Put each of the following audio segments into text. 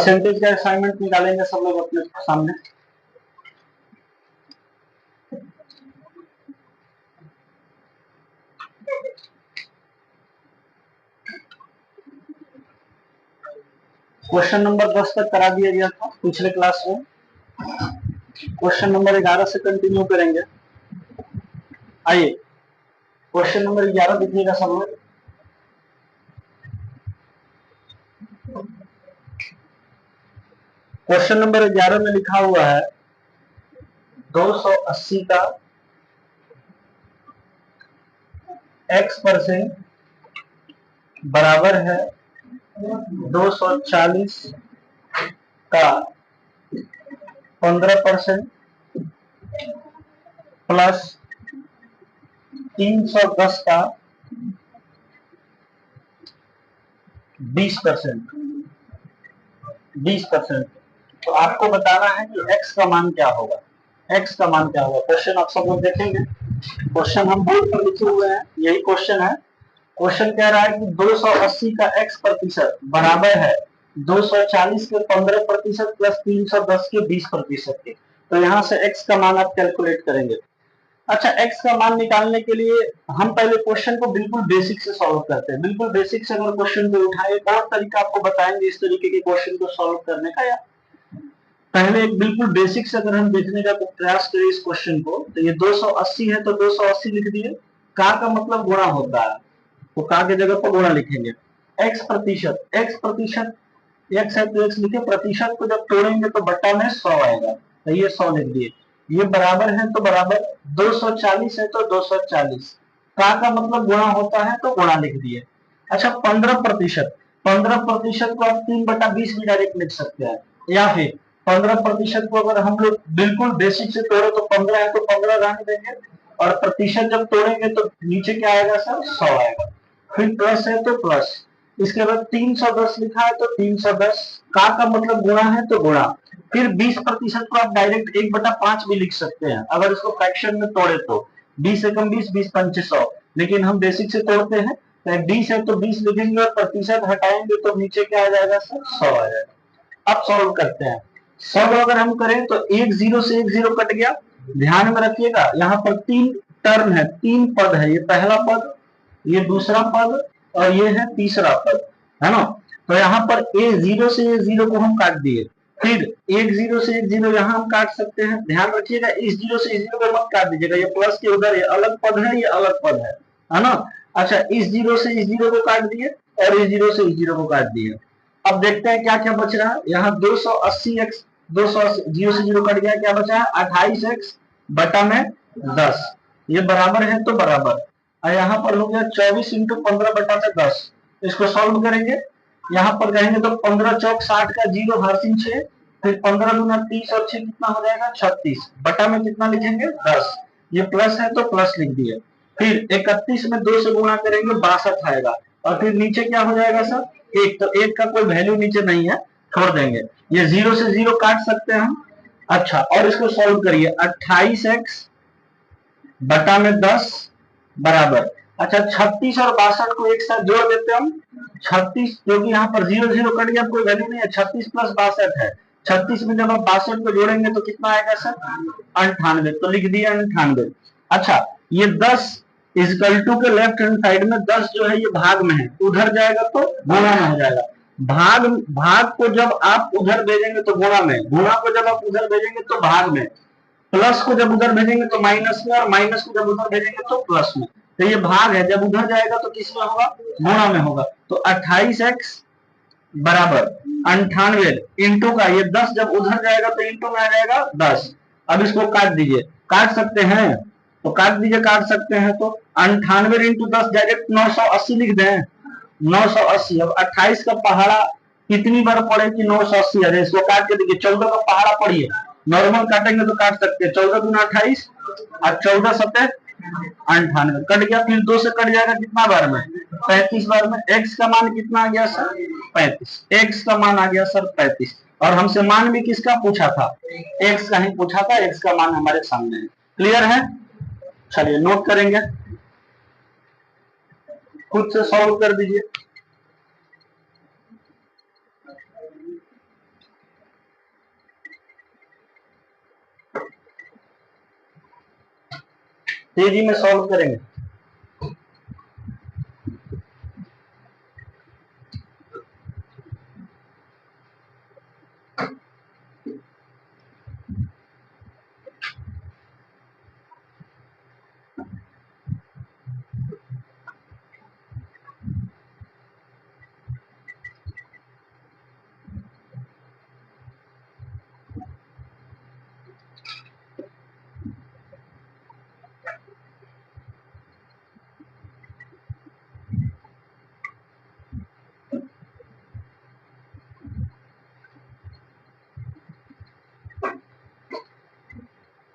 Percentage का assignment निकालेंगे सब लोग अपने सामने। क्वेश्चन नंबर 10 तक करा दिया गया था पिछले क्लास में। क्वेश्चन नंबर 11 से कंटिन्यू करेंगे। आइए क्वेश्चन नंबर 11 देखिएगा सब लोग। क्वेश्चन नंबर 11 में लिखा हुआ है 280 का x% बराबर है 240 का 15% प्लस 310 का 20%। तो आपको बताना है कि x का मान क्या होगा। x का मान क्या होगा, क्वेश्चन आप सब लोग देखेंगे। क्वेश्चन हम बोर्ड पर लिखे हुए हैं, यही क्वेश्चन है। क्वेश्चन कह रहा है कि 280 का x% बराबर है 240 के 15% प्लस 310 के 20% के। तो यहाँ से x का मान आप कैलकुलेट करेंगे। अच्छा, x का मान निकालने के लिए हम पहले क्वेश्चन को बिल्कुल बेसिक से सॉल्व करते हैं। बिल्कुल बेसिक से अगर क्वेश्चन को उठाए, एक और तरीका आपको बताएंगे इस तरीके के क्वेश्चन को सॉल्व करने का। या पहले एक बिल्कुल बेसिक से अगर हम देखने का प्रयास करें इस क्वेश्चन को, तो ये 280 है तो 280 लिख दिए। का मतलब गुणा होता है, तो का के जगह पर गुणा लिखेंगे। x% x है तो x लिखे, प्रतिशत को जब तोड़ेंगे तो बट्टा में 100 आएगा, तो ये 100 लिख दिए। ये बराबर है तो बराबर 240 है तो 240, का मतलब गुणा होता है तो गुणा लिख दिए। अच्छा, 15% को आप 3/20 भी डायरेक्ट लिख सकते हैं, या फिर 15% को अगर हम लोग बिल्कुल बेसिक से तोड़े तो 15 है तो 15 रहने देंगे, और प्रतिशत जब तोड़ेंगे तो नीचे क्या आएगा सर, 100 आएगा। फिर प्लस है तो प्लस, इसके बाद 310 लिखा है तो 310, का मतलब गुणा है तो गुणा। फिर 20% को आप डायरेक्ट 1/5 भी लिख सकते हैं अगर इसको फ्रैक्शन में तोड़े तो। 20 एकम 20, 20 पंचे 100, लेकिन हम बेसिक से तोड़ते हैं तो 20 है तो 20 लिखेंगे और प्रतिशत हटाएंगे तो नीचे क्या आ जाएगा सर, 100 आ जाएगा। अब सॉल्व करते हैं। सब अगर हम करें तो एक जीरो से एक जीरो कट गया। ध्यान में रखिएगा यहाँ पर 3 टर्म है, 3 पद है। ये पहला पद, ये दूसरा पद, और ये है तीसरा पद, है ना। तो यहाँ पर a0 से a0 को हम काट दिए। फिर 10 से 10 यहाँ हम काट सकते हैं। ध्यान रखिएगा इस 0 से इस 0 को मत काट दीजिएगा, ये प्लस के उधर ये अलग पद है, ये अलग पद है ना। अच्छा, इस 0 से इस 0 को काट दिए और इस 0 से इस 0 को काट दिए। अब देखते हैं क्या क्या बच रहा है। यहाँ 280x 280 0 से 0 कट गया, क्या बचा है 28x बटा में 10, ये बराबर है तो बराबर। और यहाँ पर हो गया 24 इंटू 15 बटा में 10। इसको सॉल्व करेंगे, यहाँ पर रहेंगे तो 15 चौक 60 का 0 हासिल 6, फिर 15 गुना 30 और 6 कितना हो जाएगा 36, बटा में कितना लिखेंगे 10। ये प्लस है तो प्लस लिख दिए। फिर 31 में 2 से गुणा करेंगे 62 आएगा, और फिर नीचे क्या हो जाएगा सर, 1। तो 1 का कोई वैल्यू नीचे नहीं है, छोड़ देंगे। ये 0 से 0 काट सकते हैं हम। अच्छा, और इसको सॉल्व करिए। 28x बटा में 10 बराबर, अच्छा 36 और 62 को एक साथ जोड़ देते हैं हम। 36, क्योंकि यहाँ पर 0 0 कट गया, कोई वैल्यू नहीं है, 36 प्लस 62 है। 36 में जब हम 62 को जोड़ेंगे तो कितना आएगा सर, 98, तो लिख दिया 98। अच्छा, ये 10 इजकल टू के लेफ्ट हैंड साइड में 10 जो है ये भाग में है, उधर जाएगा तो गुणा में हो जाएगा। भाग को जब आप उधर भेजेंगे तो गुणा में, गुणा को जब आप उधर भेजेंगे तो भाग में, प्लस को जब उधर भेजेंगे तो माइनस में, और माइनस को जब उधर भेजेंगे तो प्लस में। तो ये भाग है, जब उधर जाएगा तो किस में होगा, गुणा में होगा। तो 28x बराबर 98 इंटू का ये 10 जब उधर जाएगा तो इंटू में आ जाएगा 10। अब इसको काट दीजिए, काट सकते हैं तो काट दीजिए, काट सकते हैं तो 98 इंटू 10 डायरेक्ट 980 लिख दें, 980। अब 28 का पहाड़ा कितनी बार पड़े कि 980, अरे इसको काट के देखिए, 14 का पहाड़ा पढ़िए, नॉर्मल काटेंगे तो काट सकते हैं। 14 गुना 28 और 14 सत्तर 98 कट गया। फिर 2 से कट जाएगा कितना बार में, 35 बार में। x का मान कितना आ गया सर, 35। x का मान आ गया सर 35, और हमसे मान भी किसका पूछा था, x का ही पूछा था। x का मान हमारे सामने है। क्लियर है, चलिए नोट करेंगे, खुद से सॉल्व कर दीजिए। तेजी में सॉल्व करेंगे।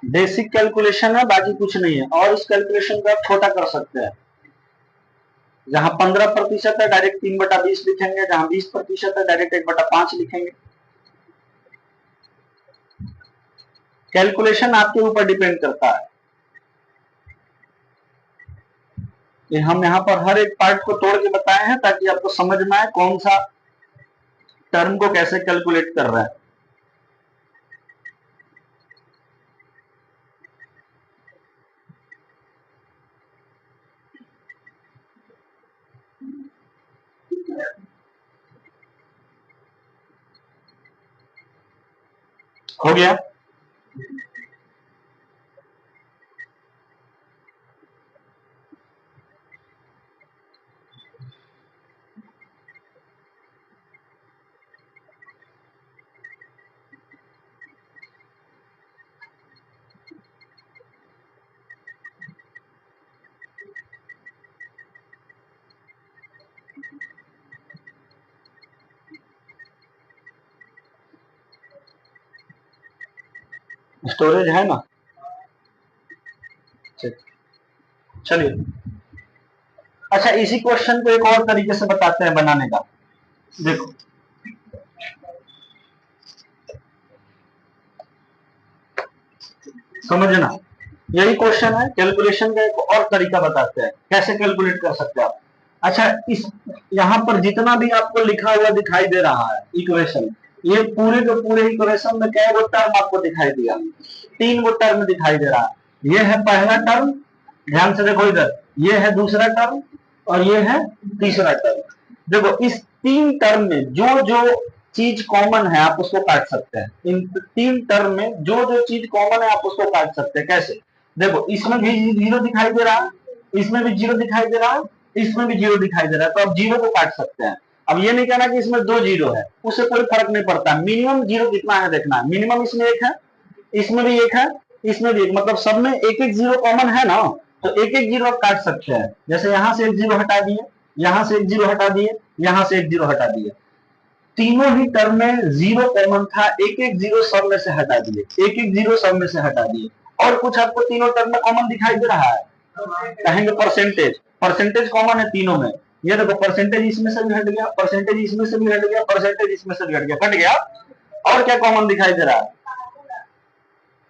बेसिक कैलकुलेशन है, बाकी कुछ नहीं है। और इस कैलकुलेशन को आप छोटा कर सकते हैं। जहां 15% है डायरेक्ट 3/20 लिखेंगे, जहां 20% है डायरेक्ट 1/5 लिखेंगे। कैलकुलेशन आपके ऊपर डिपेंड करता है। ये हम यहाँ पर हर एक पार्ट को तोड़ के बताए हैं ताकि आपको समझ में आए कौन सा टर्म को कैसे कैलकुलेट कर रहा है। हो गया? स्टोरेज है ना? चलिए, अच्छा इसी क्वेश्चन को एक और तरीके से बताते हैं बनाने का। देखो, समझना, यही क्वेश्चन है। कैलकुलेशन का एक और तरीका बताते हैं कैसे कैलकुलेट कर सकते हैं आप। अच्छा, इस यहाँ पर जितना भी आपको लिखा हुआ दिखाई दे रहा है इक्वेशन, ये पूरे के पूरे इक्वेशन में कै गो टर्म आपको दिखाई दिया? 3 गो टर्म दिखाई दे रहा है। ये है पहला टर्म, ध्यान से देखो इधर, ये है दूसरा टर्म और ये है तीसरा टर्म। देखो, इस 3 टर्म में जो जो चीज कॉमन है आप उसको काट सकते हैं। इन 3 टर्म में जो जो चीज कॉमन है आप उसको काट सकते हैं। कैसे? देखो, इसमें भी 0 दिखाई दे रहा है, इसमें भी 0 दिखाई दे रहा है, इसमें भी 0 दिखाई दे रहा है, तो आप 0 को काट सकते हैं। अब ये नहीं कहना कि इसमें 2 0 है, उससे कोई फर्क नहीं पड़ता। मिनिमम 0 कितना है देखना है। मिनिमम इसमें 1 है, इसमें भी 1 है, इसमें भी 1, मतलब सब में एक एक 0 कॉमन है ना, तो एक एक 0 आप काट सकते हैं। जैसे यहां से 1 0 हटा दिए, यहां से 1 0 हटा दिए, यहां से 1 0 हटा दिए। तीनों ही टर्म में 0 कॉमन था, एक एक 0 सब में से हटा दिए, एक एक 0 सब में से हटा दिए। और कुछ आपको तीनों टर्म में कॉमन दिखाई दे रहा है? कहेंगे परसेंटेज, परसेंटेज कॉमन है तीनों में। ये देखो, परसेंटेज इसमें से भी हट गया, परसेंटेज इसमें से भी हट गया, परसेंटेज इसमें से भी हट गया, कट गया। और क्या कॉमन दिखाई दे रहा है?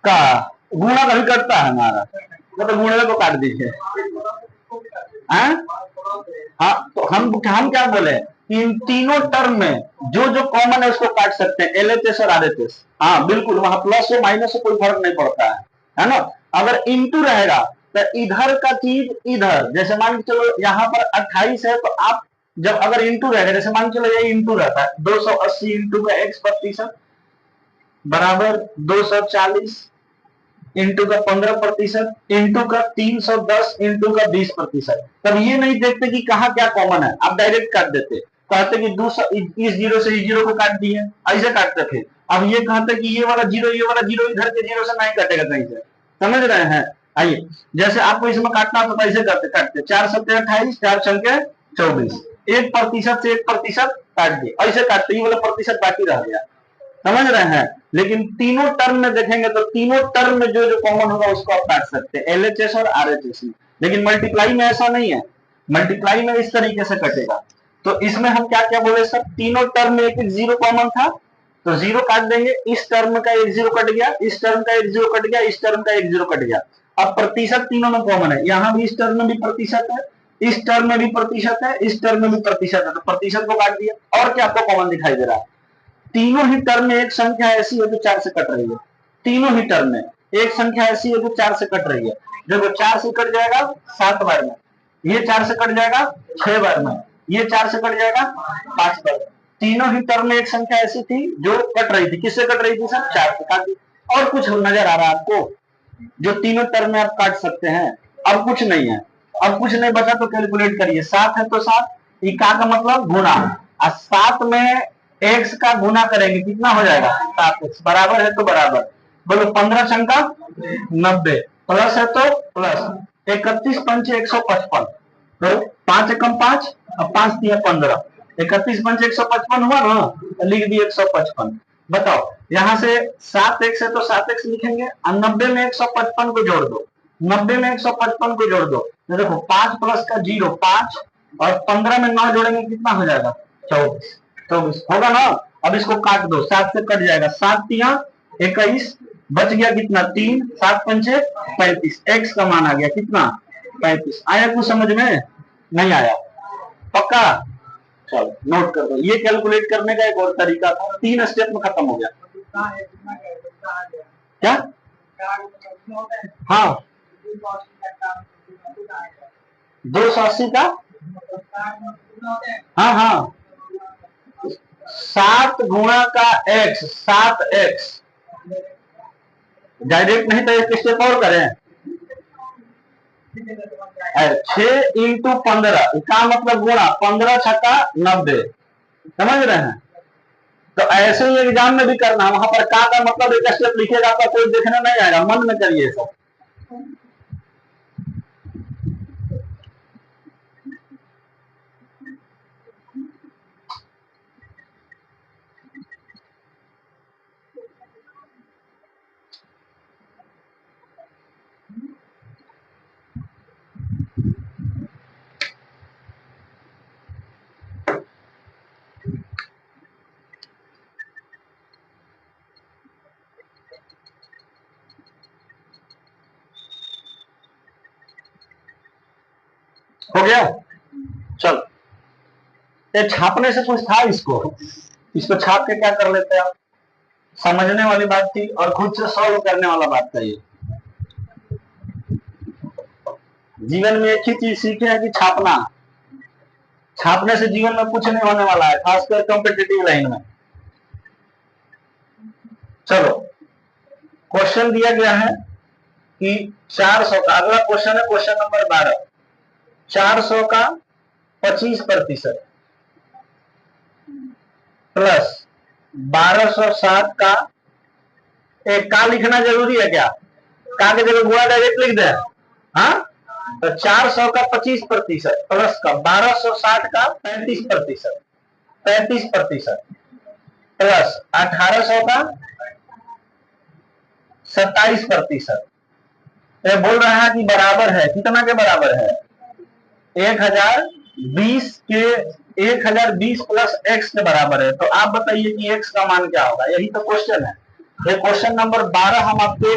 का गुणा कभी कटता है हमारा, मतलब गुणे को काट दीजिए। हाँ, तो हम क्या बोले, इन तीनों टर्म में जो जो कॉमन है उसको काट सकते हैं, एलएचएस और आरएचएस। हाँ बिल्कुल, वहां प्लस हो माइनस हो कोई फर्क नहीं पड़ता है ना। अगर इंटू रहेगा तो इधर का चीज इधर, जैसे मान के चलो यहाँ पर 28 है, तो आप जब अगर इंटू रहेगा, जैसे मान के चलो ये इंटू रहता है, 280 इंटू का x% बराबर 240 इंटू का 15% इंटू का 310 इंटू का 20%। तब ये नहीं देखते कि कहाँ क्या कॉमन है, आप डायरेक्ट काट देते। कहते कि 200 इस 0 से इस 0 को काट दिए, ऐसे काटते थे। अब ये कहते कि ये वाला 0 इधर के 0 से नहीं कटेगा कहीं से। समझ रहे हैं? आइए, जैसे आपको इसमें काटना तो ऐसे करते काटते 4 7 28, 4 छंके 24, 1% से 1% काट दिए, ऐसे काटते, ये वाला प्रतिशत बाकी रह गया। समझ रहे हैं? लेकिन तीनों टर्म में देखेंगे तो तीनों टर्म में जो जो कॉमन होगा उसको आप काट सकते हैं, एलएचएस और आरएचएस में। लेकिन मल्टीप्लाई में ऐसा नहीं है, मल्टीप्लाई में इस तरीके से कटेगा। तो इसमें हम क्या क्या बोले सर, तीनों टर्म में एक एक 0 कॉमन था, तो 0 काट देंगे, इस टर्म का 1 0 कट गया, इस टर्म का 1 0 कट गया, इस टर्म का 1 0 कट गया। अब प्रतिशत तीनों में कॉमन है, यहाँ भी इस टर्म में भी प्रतिशत है, इस टर्म में भी प्रतिशत है, इस टर्म में भी प्रतिशत है, तो प्रतिशत को काट दिया। और क्या आपको कॉमन दिखाई दे रहा है? तीनों ही टर्म में एक संख्या ऐसी है जो 4 से कट रही है। तीनों ही टर्म में एक संख्या ऐसी है जो 4 से कट रही है। देखो 4 से कट जाएगा 7 बार में, ये 4 से कट जाएगा 6 बार में, ये 4 से कट जाएगा 5 बार में। तीनों ही टर्म में एक संख्या ऐसी थी जो कट रही थी। किससे कट रही थी सर? 4 से काटी। और कुछ नजर आ रहा है आपको जो तीनों टर्म में आप काट सकते हैं? अब कुछ नहीं है, अब कुछ नहीं बचा तो कैलकुलेट करिए। 7 है तो 7, इका का मतलब गुना, और 7 में x का गुना करेंगे कितना हो जाएगा? 7x। बराबर है तो बराबर, बोलो 15 छंका 90, प्लस है तो प्लस 31 पंचे 155, तो 5 एकम 5 और 5 दिया 15, 31 पंचे 155 हुआ ना, तो लिख दिए 155। बताओ यहां से 7x है तो 7x लिखेंगे और 90 में 155 को जोड़ दो, 90 में 155 को जोड़ दो, तो देखो 5 प्लस का 0 5 और 15 में 9 जोड़ेंगे कितना हो जाएगा? 24। 24 होगा ना। अब इसको काट दो, 7 से कट जाएगा, 7 तिया 21, बच गया कितना? 3, 7 पंचे 35, x का मान आ गया कितना? 35। आया कुछ समझ में? नहीं आया? पक्का? चलो नोट कर दो। ये कैलकुलेट करने का एक और तरीका था, 3 स्टेप में खत्म हो गया। क्या? हाँ 280 का, हाँ हाँ 7 गुणा का x, 7x। डायरेक्ट नहीं तो एक स्टेप और करें, 6 इंटू 15 का मतलब गुणा, 15 छक्का 90, समझ रहे हैं? तो ऐसे ही एग्जाम में भी करना, वहां पर का मतलब एक स्टेप लिखेगा तो कोई देखने नहीं आएगा, मन में करिए सब। हो गया? चल, ये छापने से कुछ था इसको छाप के क्या कर लेते हैं आप? समझने वाली बात थी और खुद से सॉल्व करने वाला बात था। ये जीवन में एक ही चीज सीखे है कि छापना, छापने से जीवन में कुछ नहीं होने वाला है, खासकर कॉम्पिटिटिव लाइन में। चलो क्वेश्चन दिया गया है कि 400 का, अगला क्वेश्चन है क्वेश्चन नंबर 12, 400 का 25% प्लस 1260 का, एक का लिखना जरूरी है क्या? का के जगह गुणा डायरेक्ट लिख दे। हाँ, तो 400 का 25% प्लस का 1260 का 35%, 35% प्लस 1800 का 27%। ये बोल रहा है कि बराबर है, कितना के बराबर है? 1020 के, 1020 प्लस x के बराबर है। तो आप बताइए कि x का मान क्या होगा? यही तो क्वेश्चन है। ये क्वेश्चन नंबर 12 हम आपके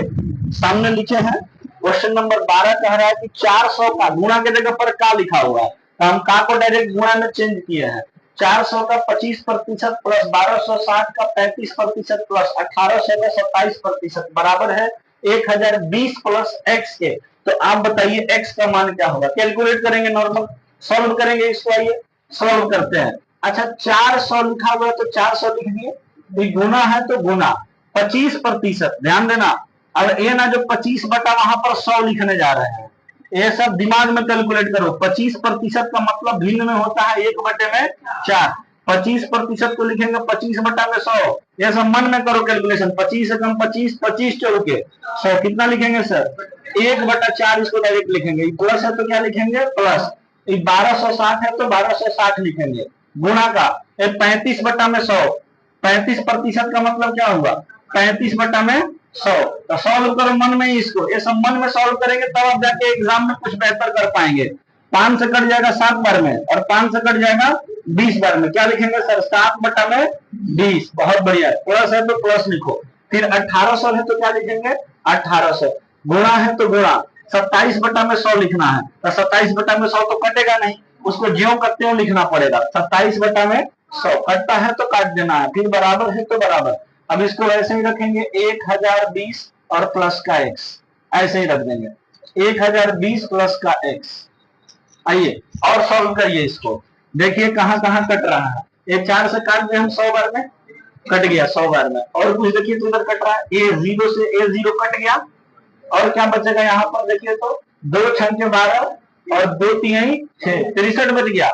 सामने लिखे हैं। क्वेश्चन नंबर 12 कह रहा है कि 400 का, गुणा के जगह पर का लिखा हुआ है तो हम का को डायरेक्ट गुणा में चेंज किए हैं। 400 का 25% प्लस 1260 का 35% प्लस 1800 का 27% बराबर है 1020 प्लस x के। तो आप बताइए x का मान क्या होगा? कैलकुलेट करेंगे, नॉर्मल सॉल्व करेंगे इसको। आइए सॉल्व करते हैं। अच्छा 400 लिखा हुआ है तो 400 लिख दिए, गुना है तो गुना 25%, ध्यान देना। अब ये ना जो 25 बटा वहां पर 100 लिखने जा रहे हैं, ये सब दिमाग में कैलकुलेट करो। 25% का मतलब भिन्न में होता है 1 बटे में 4। 25% को लिखेंगे 25 बटा में 100, ये सब मन में करो कैलकुलेशन। 25 एकम 25, 25 चौके 100, कितना लिखेंगे सर? 1 बटा 4। इसको डायरेक्ट लिखेंगे, प्लस है तो क्या लिखेंगे? प्लस। 1260 है तो 1260 लिखेंगे, गुणा का 35 बटा में 100, 35% का मतलब क्या हुआ? 35 बटा में 100। तो सॉल्व करो मन में इसको, ये सब मन में सॉल्व करेंगे तब आप जाके एग्जाम में कुछ बेहतर कर पाएंगे। 5 से कट जाएगा 7 बार में और 5 से कट जाएगा 20 बार में, क्या लिखेंगे सर? 7 बटा में 20। बहुत बढ़िया। प्लस है तो प्लस लिखो। फिर 1800 है तो क्या लिखेंगे? 1800। गुणा है तो गुणा, 27 बटा में 100 लिखना है तो 27 बटा में 100 तो कटेगा नहीं, उसको ज्यों करते हो लिखना पड़ेगा। 27 बटा में 100 कटता है तो काट देना है, फिर बराबर है तो बराबर। अब इसको ऐसे ही रखेंगे 1020 और प्लस का x, ऐसे ही रख देंगे 1020 प्लस का x। आइए और सॉल्व करिए इसको, देखिए कहां कहां कट रहा है। ये 4 से काट दिए हम 100 बार में, कट गया 100 बार में। और कुछ देखिए तो उधर कट रहा है, a0 से a0 कट गया, और क्या बचेगा यहाँ पर देखिए तो 2 छंके 12 और 2 3 6, 63 बच गया।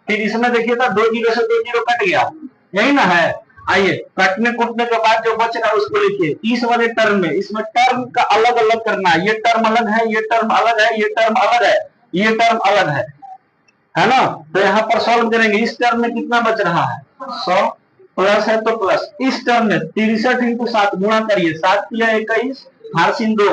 फिर इसमें देखिए तो 2 जीरो से 2 जीरो कट गया, यही ना है। आइए कटने कुटने के बाद जो बच रहा है उसको लिखिए इस वाले टर्म में। इसमें टर्म का अलग अलग करना है, ये टर्म अलग है, ये टर्म अलग है, ये टर्म अलग है, ये टर्म अलग है ना। तो यहाँ पर सॉल्व करेंगे, इस टर्म में कितना बच रहा है 100, प्लस है तो प्लस, इस टर्म में 63 इंटू 7 गुणा करिए, 7 किया 21, हासिल 2,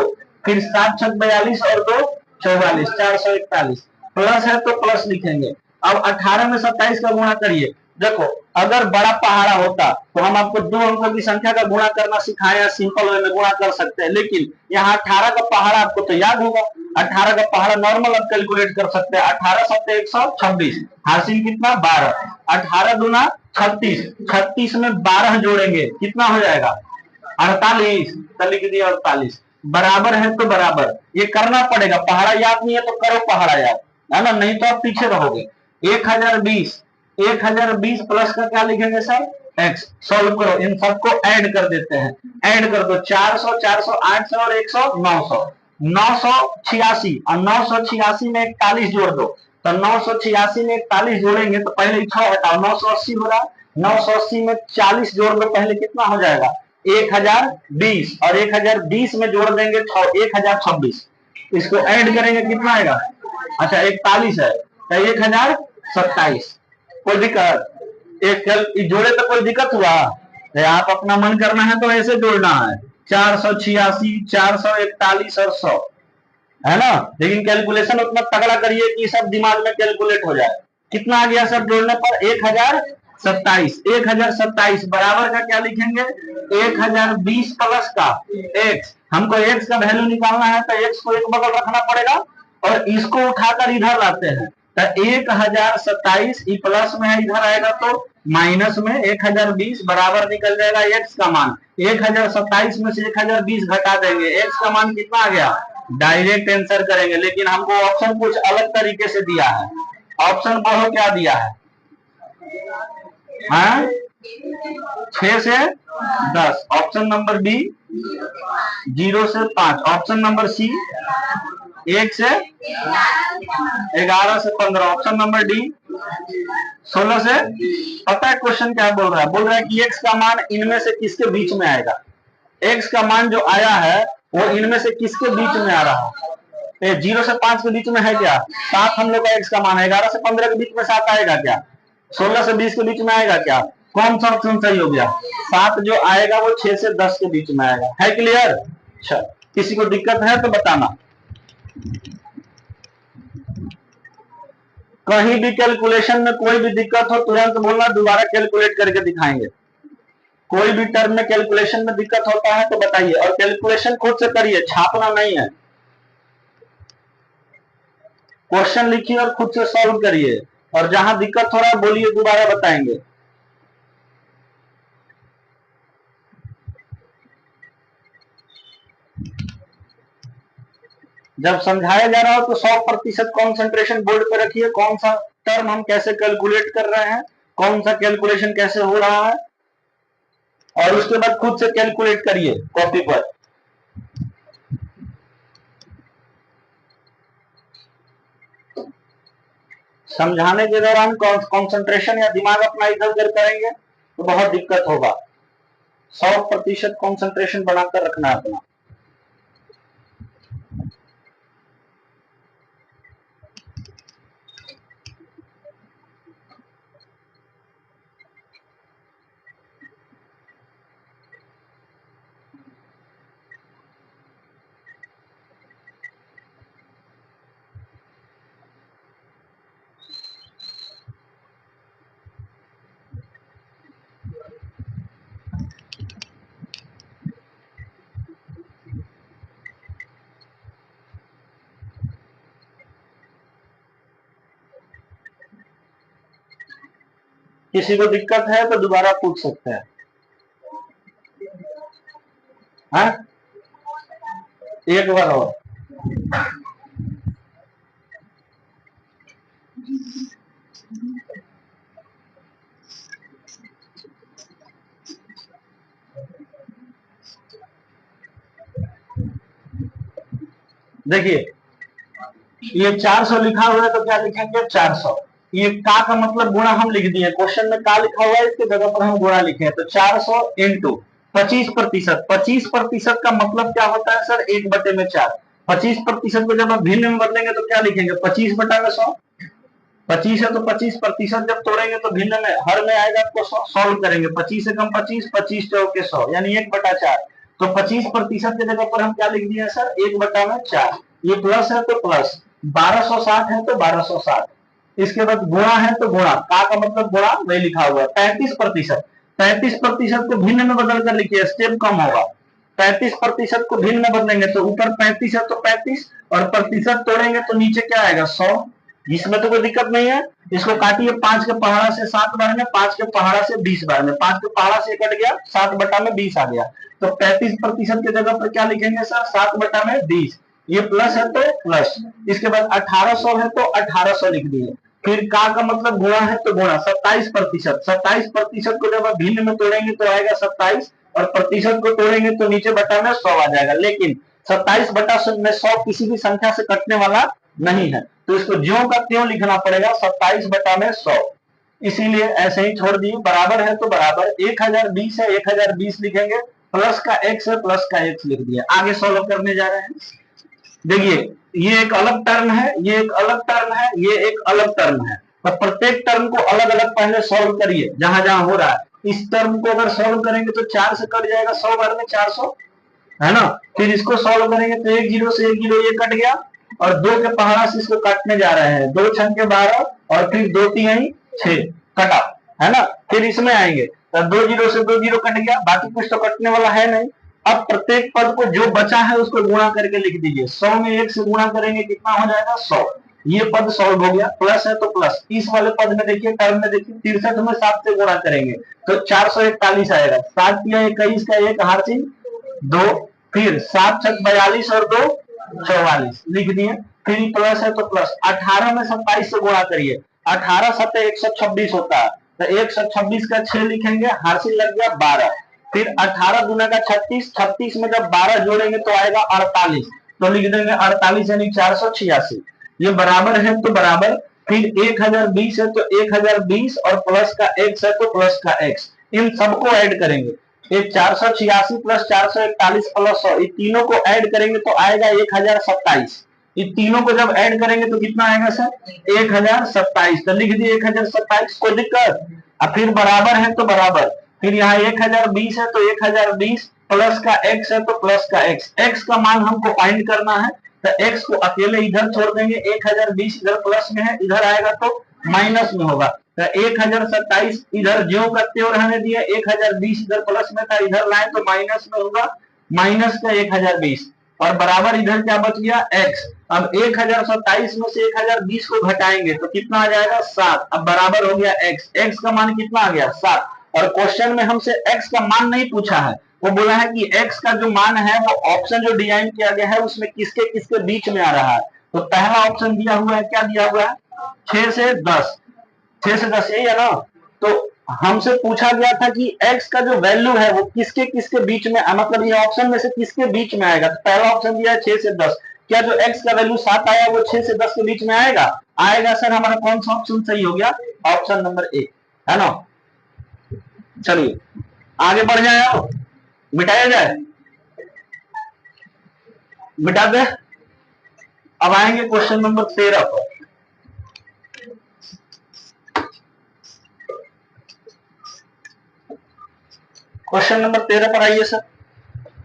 फिर 7 छक 42 और 2 44, 441, प्लस है तो प्लस लिखेंगे। अब 18 में 27 का गुणा करिए। देखो अगर बड़ा पहाड़ा होता तो हम आपको 2 अंकों की संख्या का गुणा करना सिखाए, सिंपल वे में गुणा कर सकते हैं, लेकिन यहाँ 18 का पहाड़ा आपको तो याद होगा, 18 का पहाड़ा नॉर्मल आप कैलकुलेट कर सकते हैं, 18 सत्ते 126, हासिल कितना 12, 18 दूना 36, 36 में 12 जोड़ेंगे कितना हो जाएगा 48, तो लिख दिया 48, बराबर है तो बराबर, ये करना पड़ेगा, पहाड़ा याद नहीं है तो करो पहाड़ा याद, है ना, नहीं तो आप पीछे रहोगे। 1020, 1020 प्लस का क्या लिखेंगे सर x, सॉल्व करो, इन सबको ऐड कर देते हैं, ऐड कर दो 400, 400 800 और 100 900, 986, और 986 में 41 जोड़ दो, तो 986 में 41 जोड़ेंगे तो पहले 6 हटाओ, 980 हो रहा, 980 में 40 जोड़ दो, पहले कितना हो जाएगा 1020, और 1020 में जोड़ देंगे 1026, इसको ऐड करेंगे कितना आएगा, अच्छा 41 है तो 1027, कोई दिक्कत, एक जोड़े तो कोई दिक्कत हुआ, आप अपना मन करना है तो ऐसे जोड़ना है, 486, 441 और 100, है ना, लेकिन कैलकुलेशन उतना तगड़ा करिए कि सब दिमाग में कैलकुलेट हो जाए। कितना आ गया सब जोड़ने पर 1027, 1027 बराबर का क्या लिखेंगे 1020 प्लस का x, हमको x का वैल्यू निकालना है तो x को एक बगल रखना पड़ेगा और इसको उठाकर इधर लाते हैं, तो 1027 प्लस में है, इधर आएगा तो माइनस में 1020 बराबर निकल जाएगा x का मान, 1027 में से 1020 घटा देंगे, x का मान कितना आ गया, डायरेक्ट आंसर करेंगे, लेकिन हमको ऑप्शन कुछ अलग तरीके से दिया है। ऑप्शन पढ़ो क्या दिया है, हाँ 6 से 10, ऑप्शन नंबर बी 0 से 5, ऑप्शन नंबर सी 1 से 11 से 15, ऑप्शन नंबर डी 16 से, पता है क्वेश्चन क्या बोल रहा है, बोल रहा है कि x का मान इनमें से किसके बीच में आएगा, x का मान जो आया है वो इनमें से किसके बीच में आ रहा है, 0 से 5 के बीच में है क्या, 7 हम लोग का x का मान है, 11 से 15 के बीच में 7 आएगा क्या, 16 से 20 के बीच में आएगा क्या, कौन सा ऑप्शन सही हो गया, 7 जो आएगा वो 6 से 10 के बीच में आएगा, है क्लियर। अच्छा किसी को दिक्कत है तो बताना, कहीं भी कैलकुलेशन में कोई भी दिक्कत हो तुरंत बोलना, दोबारा कैलकुलेट करके दिखाएंगे, कोई भी टर्म में कैलकुलेशन में दिक्कत होता है तो बताइए, और कैलकुलेशन खुद से करिए, छापना नहीं है, क्वेश्चन लिखिए और खुद से सॉल्व करिए, और जहां दिक्कत हो रहा है बोलिए दोबारा बताएंगे। जब समझाया जा रहा हो तो 100% कॉन्सेंट्रेशन बोर्ड पे रखिए, कौन सा टर्म हम कैसे कैलकुलेट कर रहे हैं, कौन सा कैलकुलेशन कैसे हो रहा है, और उसके बाद खुद से कैलकुलेट करिए कॉपी पर। समझाने के दौरान कंसंट्रेशन या दिमाग अपना इधर उधर करेंगे तो बहुत दिक्कत होगा, 100% कंसंट्रेशन बनाकर रखना अपना। किसी को दिक्कत है तो दोबारा पूछ सकते हैं, हाँ? एक बार और। देखिए ये 400 लिखा हुआ है तो क्या लिखेंगे 400। ये का मतलब गुणा हम लिख दिए, क्वेश्चन में का लिखा हुआ है इसके जगह पर हम गुणा लिखे हैं, तो 400 इंटू 25%। 25% का मतलब क्या होता है सर, 1/4। 25% को जब आप भिन्न में बदलेंगे तो क्या लिखेंगे 25/100। 25 है तो 25% जब तोड़ेंगे तो भिन्न में हर में आएगा, आपको सॉल्व करेंगे। 25 से कम 25, 25 चौके 100 यानी 1/4। तो 25% के जगह पर हम क्या लिख दिए सर 1/4। ये प्लस है तो प्लस, 1260 है तो 1260। इसके बाद गुणा है तो गुणा, का मतलब गुणा वही लिखा हुआ है। 35%, 35% को भिन्न में बदल कर लिखिए, स्टेप कम होगा। 35% को भिन्न में बदलेंगे तो ऊपर 35 है तो 35, और प्रतिशत तोड़ेंगे तो नीचे क्या आएगा 100। इसमें तो कोई दिक्कत नहीं है। इसको काटिए 5 के पहाड़ा से 7 बार में, 5 के पहाड़ा से 20 बार में, 5 के पहाड़ा से कट गया, 7/20 आ गया। तो 35% की जगह पर क्या लिखेंगे सर 7/20। ये प्लस है तो प्लस। इसके बाद 1800 है तो 1800 लिख दिए। फिर का मतलब गुणा है तो गुणा। 27%, 27% को जब आप भिन्न में तोड़ेंगे तो आएगा 27, और प्रतिशत को तोड़ेंगे तो नीचे बटा में 100 आ जाएगा। लेकिन 27/100 में 100 किसी भी संख्या से कटने वाला नहीं है, तो इसको ज्यों का त्यों लिखना पड़ेगा 27/100। इसीलिए ऐसे ही छोड़ दिए। बराबर है तो बराबर, 1020 है 1020 लिखेंगे, प्लस का x है प्लस का x लिख दिया। आगे सॉल्व करने जा रहे हैं। देखिए ये एक अलग टर्म है, ये एक अलग टर्म है, ये एक अलग टर्म है। तो प्रत्येक टर्म को अलग अलग पहले सॉल्व करिए जहां जहां हो रहा है। इस टर्म को अगर सॉल्व करेंगे तो 4 से कट जाएगा, 100 बार में 400 है ना। फिर इसको सॉल्व करेंगे तो 1 0 से 1 0 ये कट गया, और 2 के पहाड़ा से इसको काटने जा रहे हैं, 2 6 के 12, और फिर 2 3 6 कटा, है ना। फिर इसमें आएंगे तो 2 0 से 2 0 कट गया, बाकी कुछ तो कटने वाला है नहीं। अब प्रत्येक पद को जो बचा है उसको गुणा करके लिख दीजिए। 100 में 1 से गुणा करेंगे कितना हो जाएगा 100। ये पद सॉल्व हो गया। प्लस है तो प्लस। इस वाले पद में देखिए, टर्म में देखिए 63 में 7 से गुणा करेंगे तो 441 आएगा। 7 या 21 का एक हासिल 2, फिर 7 छक 42 और 2 44 लिख दिए। फिर प्लस है तो प्लस। 18 में 27 से गुणा करिए, 18 7 126 होता है, तो 126 का 6 लिखेंगे, हासिल लग गया 12। फिर 18 गुना का 36, 36 में जब 12 जोड़ेंगे तो आएगा 48, तो लिख देंगे 48 यानी 486। ये बराबर है तो बराबर। फिर 1020 है तो 1020, और प्लस का x है तो प्लस का x। इन सबको ऐड करेंगे, ये 486 प्लस 441 प्लस 100, ये तीनों को ऐड करेंगे तो आएगा 1027। ये तीनों को जब ऐड करेंगे तो कितना आएगा सर 1027। तो लिख दिए 1027, कोई दिक्कत। अब फिर बराबर है तो बराबर। फिर यहाँ 1020 है तो 1020, प्लस का x है तो प्लस का x। x का मान हमको फाइंड करना है, तो x को अकेले इधर छोड़ देंगे। 1020 इधर प्लस में है, इधर आएगा तो माइनस में होगा। तो 1027 इधर ज्यों का त्यों रहने दिया, 1020 इधर प्लस में था, इधर लाए तो माइनस में होगा, माइनस का 1020, और बराबर इधर क्या बच गया x। अब 1027 में से 1020 को घटाएंगे तो कितना आ जाएगा 7। अब बराबर हो गया x। x का मान कितना आ गया 7। और क्वेश्चन में हमसे x का मान नहीं पूछा है, वो बोला है कि x का जो मान है वो ऑप्शन जो डिजाइन किया गया है उसमें किसके किसके बीच में आ रहा है। तो पहला ऑप्शन दिया हुआ है, क्या दिया हुआ है 6 से 10, 6 से 10 यही है ना। तो हमसे पूछा गया था कि x का जो वैल्यू है वो किसके किसके बीच में, मतलब ये ऑप्शन में से किसके बीच में आएगा। तो पहला ऑप्शन दिया है 6 से 10। क्या जो x का वैल्यू 7 आया वो 6 से 10 के बीच में आएगा? आएगा सर। हमारा कौन सा ऑप्शन सही हो गया? ऑप्शन नंबर ए, है ना। चलिए आगे बढ़ जाए, आओ मिटाया जाए, मिटा दे। अब आएंगे क्वेश्चन नंबर 13 पर। क्वेश्चन नंबर 13 पर आइए सर।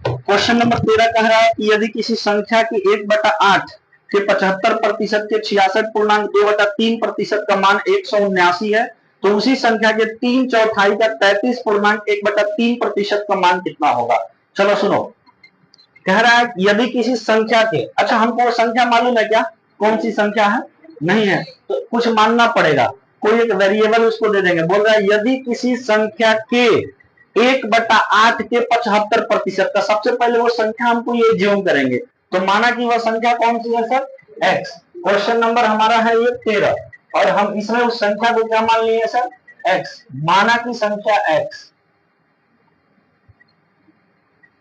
क्वेश्चन नंबर 13 कह रहा है कि यदि किसी संख्या के 1/8 के 75% के 66.2/3% का मान 179 है, तो उसी संख्या के 3/4 का 33.1/3% का मान कितना होगा। चलो सुनो, कह रहा है यदि किसी संख्या के, अच्छा हमको संख्या मालूम है क्या, कौन सी संख्या है, नहीं है, तो कुछ मानना पड़ेगा, कोई एक वेरिएबल उसको दे देंगे। बोल रहा है यदि किसी संख्या के 1/8 के 75% का, सबसे पहले वो संख्या हमको ये ज्यूम करेंगे, तो माना कि वह संख्या कौन सी है सर, x। क्वेश्चन नंबर हमारा है ये 13 और हम इसमें उस संख्या को क्या मान लिए सर, x। माना की संख्या x,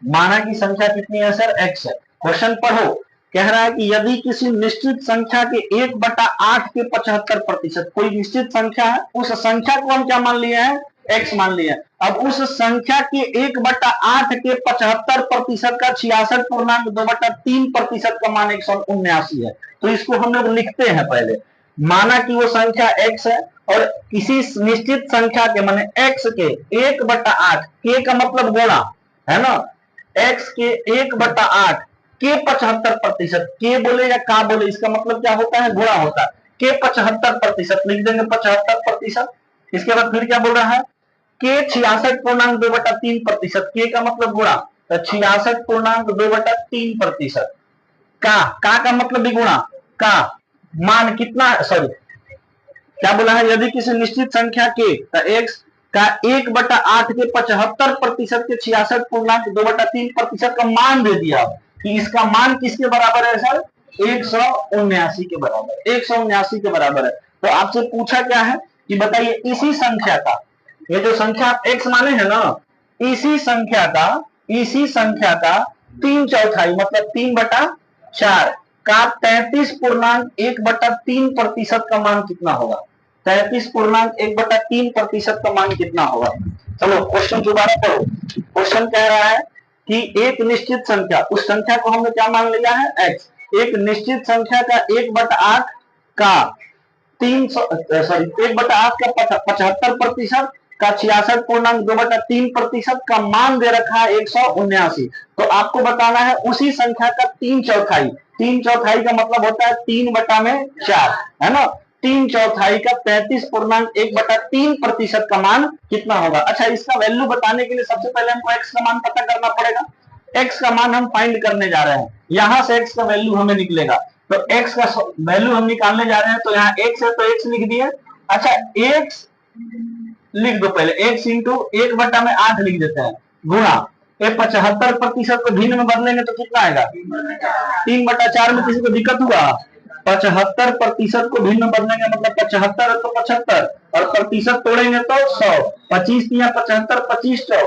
माना की संख्या कितनी है सर, x है। क्वेश्चन पढ़ो, कह रहा है कि यदि किसी निश्चित संख्या के 1/8 के 75%, कोई निश्चित संख्या है, उस संख्या को हम क्या मान लिए हैं, x मान लिया। अब उस संख्या के 1/8 के 75% का 66.2/3% का मान 179 है। तो इसको हम लोग लिखते हैं पहले, माना कि वो संख्या x है और किसी निश्चित संख्या के माने x के 1/8, के का मतलब गुणा है ना, x के 1/8 के 75%, के बोले या का बोले, इसका मतलब क्या होता है, गुणा होता है। के 75% लिख देंगे 75%। इसके बाद फिर क्या बोल रहा है, के 66.2/3%, के का मतलब गुणा, तो 66.2/3%। का मतलब भी गुणा, का मान कितना, सॉरी क्या बोला है, यदि किसी निश्चित संख्या के x का 1/8 के 75% के 66.2/3% का मान दे दिया कि इसका मान किसके बराबर है सर, 179 के बराबर, 179 के बराबर है। तो आपसे पूछा क्या है कि बताइए इसी संख्या का, ये जो संख्या आप x माने हैं ना, इसी संख्या का 3/4 मतलब 3/4 का 33.1/3% का मान कितना होगा, 33.1/3% का मान कितना होगा। चलो क्वेश्चन दोबारा पढ़ो। क्वेश्चन कह रहा है कि एक निश्चित संख्या, उस संख्या को हमने क्या मान लिया है, x। एक निश्चित संख्या का 1/8 का 1/8 का 75% का 66.2/3% का मान दे रखा है 179। तो आपको बताना है उसी संख्या का 3/4, 3/4 का मतलब होता है 3/4 है ना, 3/4 का 33.1/3% का मान कितना होगा। अच्छा, इसका वैल्यू बताने के लिए सबसे पहले हमको x का मान पता करना पड़ेगा। x का मान हम फाइंड करने जा रहे हैं, यहां से x का वैल्यू हमें निकलेगा। तो x का वैल्यू हम निकालने जा रहे हैं, तो यहाँ x है तो x लिख दिए। अच्छा, x लिख दो पहले, x इंटू 1/8 लिख देते हैं, गुणा 75% को भिन्न में बदलेंगे तो कितना आएगा, 3/4 में किसी को दिक्कत हुआ, 75% को भिन्न बदलेंगे मतलब 75 है तो 75 और प्रतिशत तोड़ेंगे तो 100, 25 या 75, 25 100,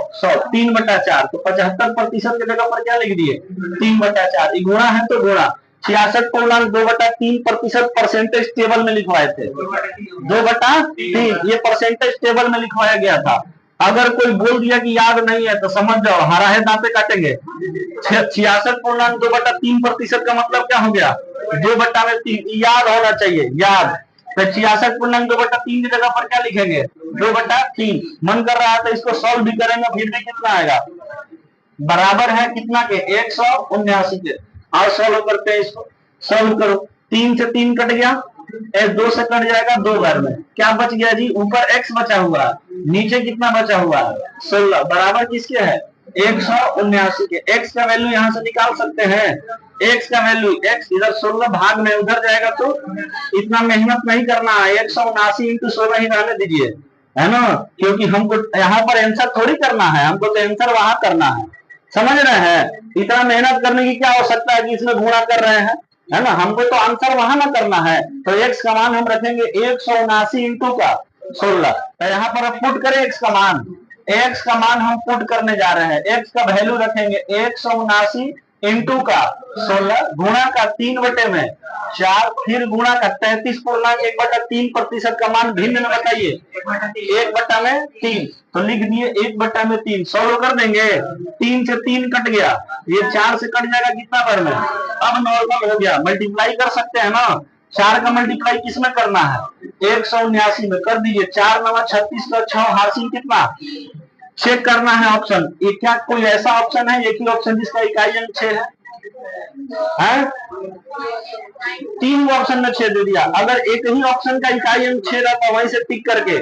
3/4। तो 75% की जगह पर क्या लिख दिए, 3/4। गुणा है तो गुणा 66.2/3% परसेंटेज टेबल में लिखवाए थे, 2/3 ये परसेंटेज टेबल में लिखवाया गया था। अगर कोई बोल दिया कि याद नहीं है तो समझ जाओ हरा है दांते काटेंगे। 66.2/3% का मतलब क्या हो गया, 2/3, याद होना चाहिए, याद। तो 66.2/3 की जगह पर क्या लिखेंगे, 2/3। मन कर रहा है तो इसको सॉल्व भी करेंगे, फिर भी कितना आएगा, बराबर है कितना के, 179 के। और सॉल्व करते हैं इसको, सॉल्व करो, 3 से 3 कट गया, 2 से कट जाएगा 2 बार में, क्या बच गया जी, ऊपर x बचा हुआ है, नीचे कितना बचा हुआ है, 16, बराबर किसके है, 179 के। x का वैल्यू यहां से निकाल सकते हैं, x का वैल्यू, x इधर 16 भाग में उधर जाएगा तो इतना मेहनत नहीं करना है, 179 इंटू 16 ही रहने दीजिए, है ना, क्योंकि हमको यहाँ पर आंसर थोड़ी करना है, हमको तो आंसर वहां करना है, समझ रहे हैं। इतना मेहनत करने की क्या आवश्यकता है कि इसमें गुणा कर रहे हैं, है ना, हमको तो आंसर वहां ना करना है। तो x का मान हम रखेंगे 179 इंटू का 16। तो यहाँ पर हम पुट करें x का मान, x का मान हम पुट करने जा रहे हैं, x का वैल्यू रखेंगे 179 इंटू का 16 गुणा का 3/4 फिर गुणा का 33.1/3% का मान भिन्न में बताइए, 1/3। तो लिख दिए 1/3, सॉल्व कर देंगे, 3 से 3 कट गया, ये 4 से कट जाएगा कितना बार में, अब नॉर्मल हो गया, मल्टीप्लाई कर सकते हैं ना, 4 का मल्टीप्लाई किसमें करना है, 179 में कर दीजिए, 4 9 36 का 6 हासिल कितना, चेक करना है ऑप्शन, ये क्या कोई ऐसा ऑप्शन है, एक ही ऑप्शन जिसका इकाई अंक 6 है? 3 ऑप्शन में 6 दे दिया, अगर एक ही ऑप्शन का इकाई अंक 6 रहता वहीं से टिक करके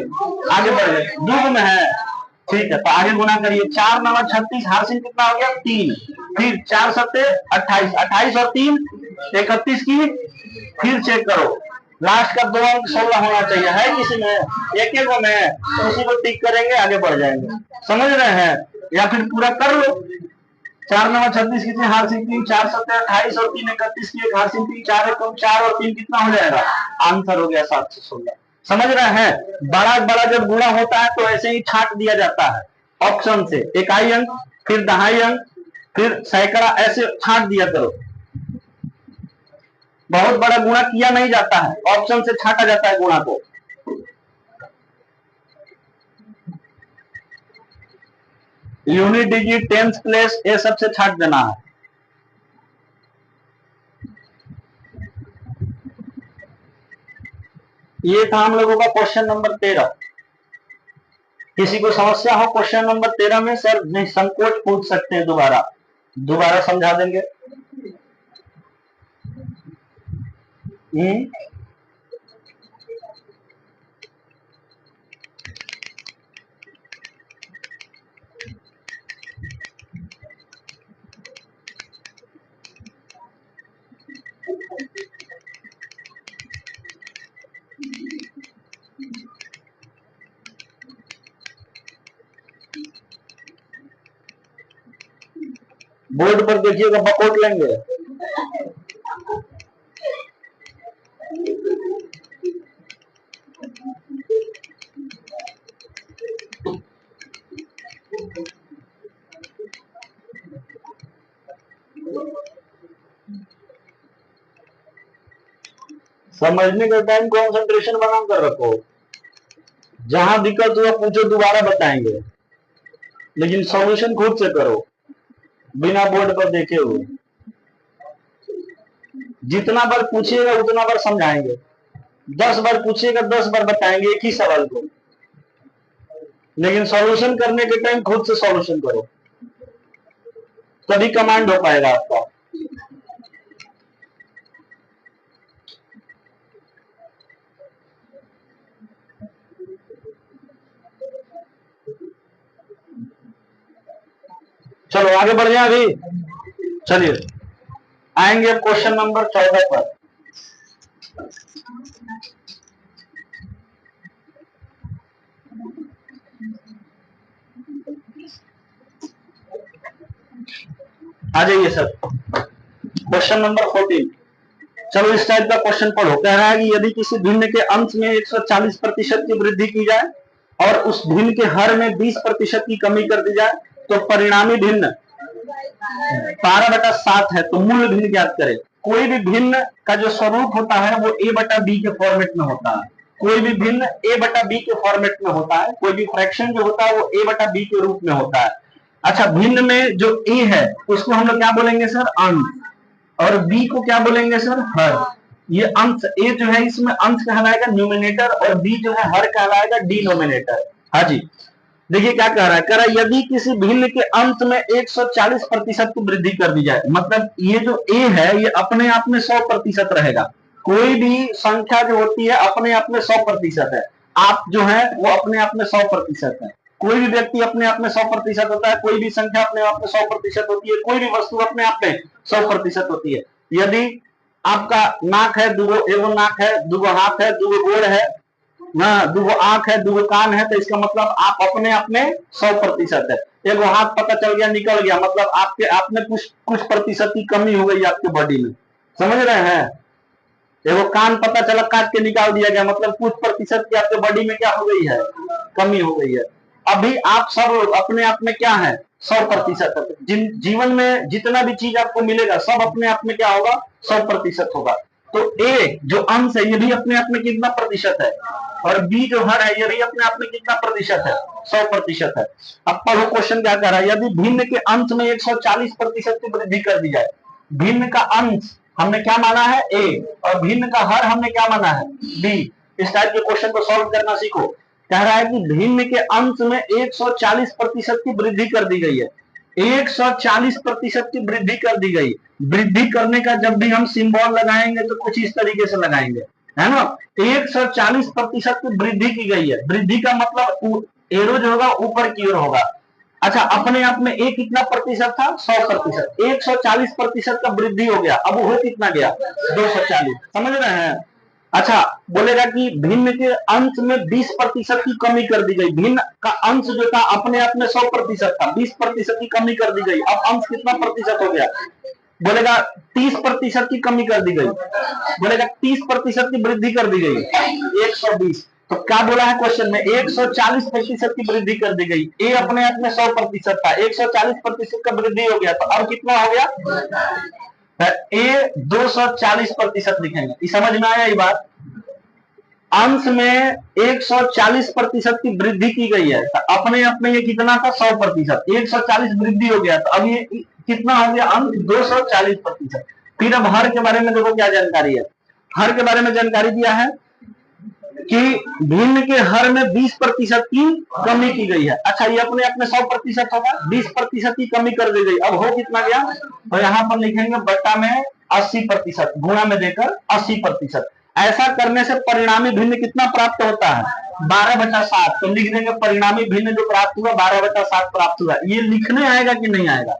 आगे बढ़ गए, युग में है, ठीक है, तो आगे गुना करिए, 4 9 36 हासिल कितना हो गया 3, फिर 4 7 28, 28 और 3 31 की, फिर चेक करो, लास्ट का 2 अंक 16 होना चाहिए, है किसी में, एक एक में, तो उसी को टिक करेंगे, आगे बढ़ जाएंगे, समझ रहे हैं, या फिर पूरा कर लो, 4 9 36 कितने, हार सिंह 3, 4 7 28 और 3 31 की एक हार सिंह 3, 4 1 4 और 3 कितना हो जाएगा, आंसर हो गया 716। समझ रहे हैं, बड़ा बड़ा जब गुणा होता है तो ऐसे ही छांट दिया जाता है ऑप्शन से, इकाई अंक फिर दहाई अंक फिर सैकड़ा, ऐसे छांट दिया करो। बहुत बड़ा गुणा किया नहीं जाता है, ऑप्शन से छांटा जाता है गुणा को। यूनिट डिजिट, टेंथ प्लेस, ये सबसे छाट देना है। ये था हम लोगों का क्वेश्चन नंबर 13। किसी को समस्या हो क्वेश्चन नंबर 13 में, सर निसंकोच पूछ सकते हैं, दोबारा समझा देंगे। बोर्ड पर देखिएगा, बकोट लेंगे। समझने का टाइम कंसंट्रेशन बना कर रखो, जहां दिक्कत हुआ पूछो, दोबारा बताएंगे, लेकिन सॉल्यूशन खुद से करो बिना बोर्ड पर देखे हुए। जितना बार पूछिएगा उतना बार समझाएंगे, 10 बार पूछिएगा 10 बार बताएंगे एक ही सवाल को, लेकिन सॉल्यूशन करने के टाइम खुद से सॉल्यूशन करो, तभी कमांड हो पाएगा आपका। चलो आगे बढ़ जाए अभी। चलिए आएंगे अब क्वेश्चन नंबर 14 पर। आ जाइए सर, क्वेश्चन नंबर 14। चलो इस टाइप का क्वेश्चन पढ़ो। कह रहा है कि यदि किसी भिन्न के अंश में 140% की वृद्धि की जाए और उस भिन्न के हर में 20% की कमी कर दी जाए तो परिणामी भिन्न 12/7 है, तो मूल भिन्न ज्ञात करें। कोई भी भिन्न का जो स्वरूप होता है वो a/b के फॉर्मेट में होता है, कोई भी भिन्न a/b के फॉर्मेट में होता है, कोई भी फ्रैक्शन जो होता है वो a/b के रूप में होता है। अच्छा, भिन्न में जो a है उसको हम लोग क्या बोलेंगे सर, अंश, और b को क्या बोलेंगे सर, हर। ये अंश a जो है इसमें अंश कहलाएगा न्यूमिनेटर और b जो है हर कहलाएगा डिनोमिनेटर। हाँ जी, देखिए क्या कह रहा है, कह रहा है यदि किसी भिन्न के अंश में 140% की वृद्धि कर दी जाए, मतलब ये जो a है ये अपने आप में 100% रहेगा। कोई भी संख्या जो होती है अपने आप में 100% है। आप जो है वो अपने आप में 100% है, कोई भी व्यक्ति अपने आप में 100% होता है, कोई भी संख्या अपने आप में 100% होती है, कोई भी वस्तु अपने आप में 100% होती है। यदि आपका नाक है, एगो नाक है, दूगो हाथ है, दूगो गोड़ है ना, दूगो आंख है, दूगो कान है, तो इसका मतलब आप अपने आप में 100% है। एगो हाथ पता चल गया निकल गया, मतलब आपके आप में कुछ प्रतिशत की कमी हो गई आपके बॉडी में, समझ रहे हैं। एगो कान पता चला काट के निकाल दिया गया, मतलब कुछ प्रतिशत की आपके बॉडी में क्या हो गई है, कमी हो गई है। अभी आप सब अपने आप में क्या है, 100% है। जीवन में जितना भी चीज आपको मिलेगा सब अपने आप में क्या होगा, 100% होगा। तो ए जो अंश है ये भी अपने आप में कितना प्रतिशत है, और बी जो हर है ये भी अपने आप में कितना प्रतिशत है, 100% है। अब पढ़ो क्वेश्चन क्या कर रहा है, यदि भिन्न के अंश में 140% की वृद्धि कर दी जाए। भिन्न का अंश हमने क्या माना है, ए, और भिन्न का हर हमने क्या माना है, बी। इस टाइप के क्वेश्चन को सॉल्व करना सीखो। कह रहा है कि भिन्न के अंश में 140% की वृद्धि कर दी गई है, 140% की वृद्धि कर दी गई। वृद्धि करने का जब भी हम सिंबल लगाएंगे तो कुछ इस तरीके से लगाएंगे, है ना। 140% की वृद्धि की गई है, वृद्धि का मतलब एरो जो होगा ऊपर की ओर होगा। अच्छा, अपने आप में ए कितना प्रतिशत था, 100%, 140% का वृद्धि हो गया, अब हो कितना गया, 240। समझ रहे हैं। अच्छा, बोलेगा कि भिन्न के अंश में 20% की कमी कर दी गई। भिन्न का अंश जो था अपने आप में 100% था, 20% की कमी कर दी गई। अब अंश कितना प्रतिशत हो गया? बोलेगा 30% की कमी कर दी गई। बोलेगा 30% की वृद्धि कर दी गई, 120। तो क्या बोला है क्वेश्चन में? 140% की वृद्धि कर दी गई। ए अपने आप में 100% था, 140% का वृद्धि हो गया, तो अब कितना हो गया? ए 240% लिखेंगे। ये समझ में आया ये बात? अंश में 140% की वृद्धि की गई है, तो अपने आप में ये कितना था? 100%। 140 वृद्धि हो गया, तो अब ये कितना हो गया? अंश 240%। फिर अब हर के बारे में देखो क्या जानकारी है। हर के बारे में जानकारी दिया है कि भिन्न के हर में 20% की कमी की गई है। अच्छा, ये अपने आप में 100% होगा, 20% की कमी कर दी गई। अब हो कितना गया? तो यहाँ पर लिखेंगे बट्टा में 80%, गुणा में देकर 80%। ऐसा करने से परिणामी भिन्न कितना प्राप्त होता है? 12/7। तो लिख देंगे परिणामी भिन्न जो प्राप्त हुआ 12/7 प्राप्त हुआ। ये लिखने आएगा कि नहीं आएगा?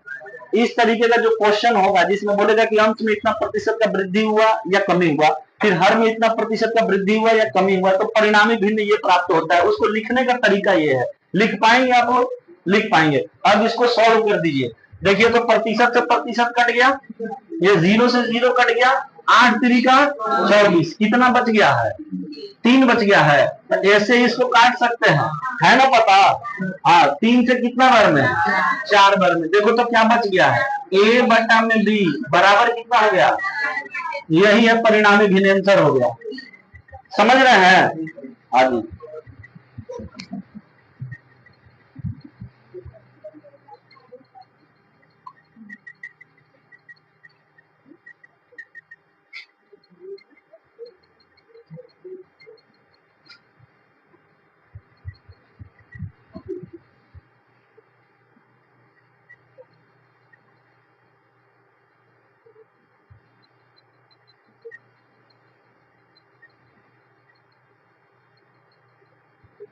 इस तरीके का जो क्वेश्चन होगा जिसमें बोलेगा कि अंश में इतना प्रतिशत का वृद्धि हुआ या कमी हुआ, फिर हर में इतना प्रतिशत का वृद्धि हुआ या कमी हुआ, तो परिणामी भिन्न ये प्राप्त होता है। उसको लिखने का तरीका ये है। लिख पाएंगे आप लोग? लिख पाएंगे। अब इसको सॉल्व कर दीजिए। देखिए, तो प्रतिशत से प्रतिशत कट गया, ये 0 से 0 कट गया, 8 3 24, कितना बच गया है? 3 बच गया है। तो ऐसे इसको काट सकते हैं, है ना पता? हाँ, 3 से कितना बार में? 4 बार में। देखो तो क्या बच गया है? ए बटा में बी बराबर कितना हो गया? यही है परिणामी भिन्न, आंसर हो गया। समझ रहे हैं? हाँ जी।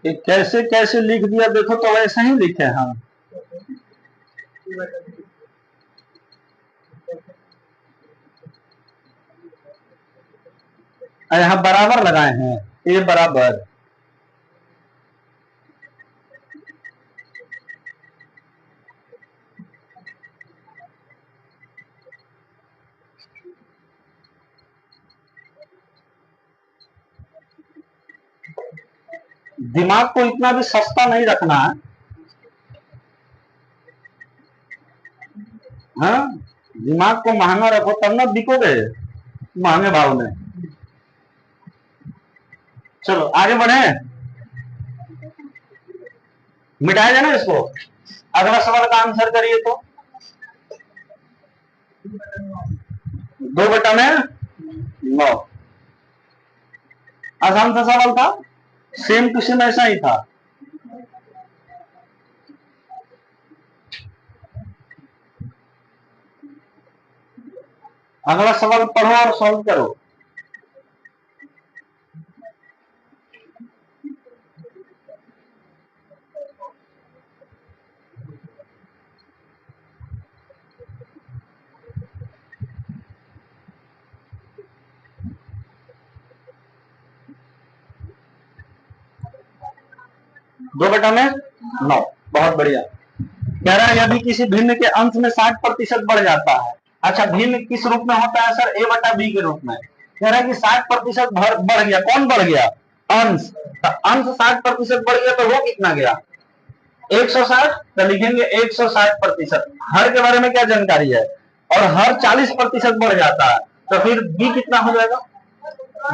ये कैसे कैसे लिख दिया, देखो तो वैसे ही लिखे हम। यहाँ बराबर लगाए हैं, ए बराबर। दिमाग को इतना भी सस्ता नहीं रखना है। हाँ, दिमाग को महंगा रखो तब ना बिकोगे महंगे भाव में। चलो आगे बढ़े, मिटाया जाए ना इसको। अगला सवाल का आंसर करिए तो। 2/9 आसान सा सवाल था, सेम टू सेम ऐसा ही था। अगला सवाल पढ़ो और सॉल्व करो। दो बटा में 9, बहुत बढ़िया। कह रहा है यदि किसी भिन्न के अंश में 60% बढ़ जाता है। अच्छा, भिन्न किस रूप में होता है सर? ए बटा बी के रूप में। कह रहा है कि 60% बढ़ गया। कौन बढ़ गया? अंश। तो अंश 60% बढ़ गया, तो वो कितना गया? 160। तो लिखेंगे 160%। हर के बारे में क्या जानकारी है? और हर 40% बढ़ जाता है, तो फिर बी कितना हो जाएगा?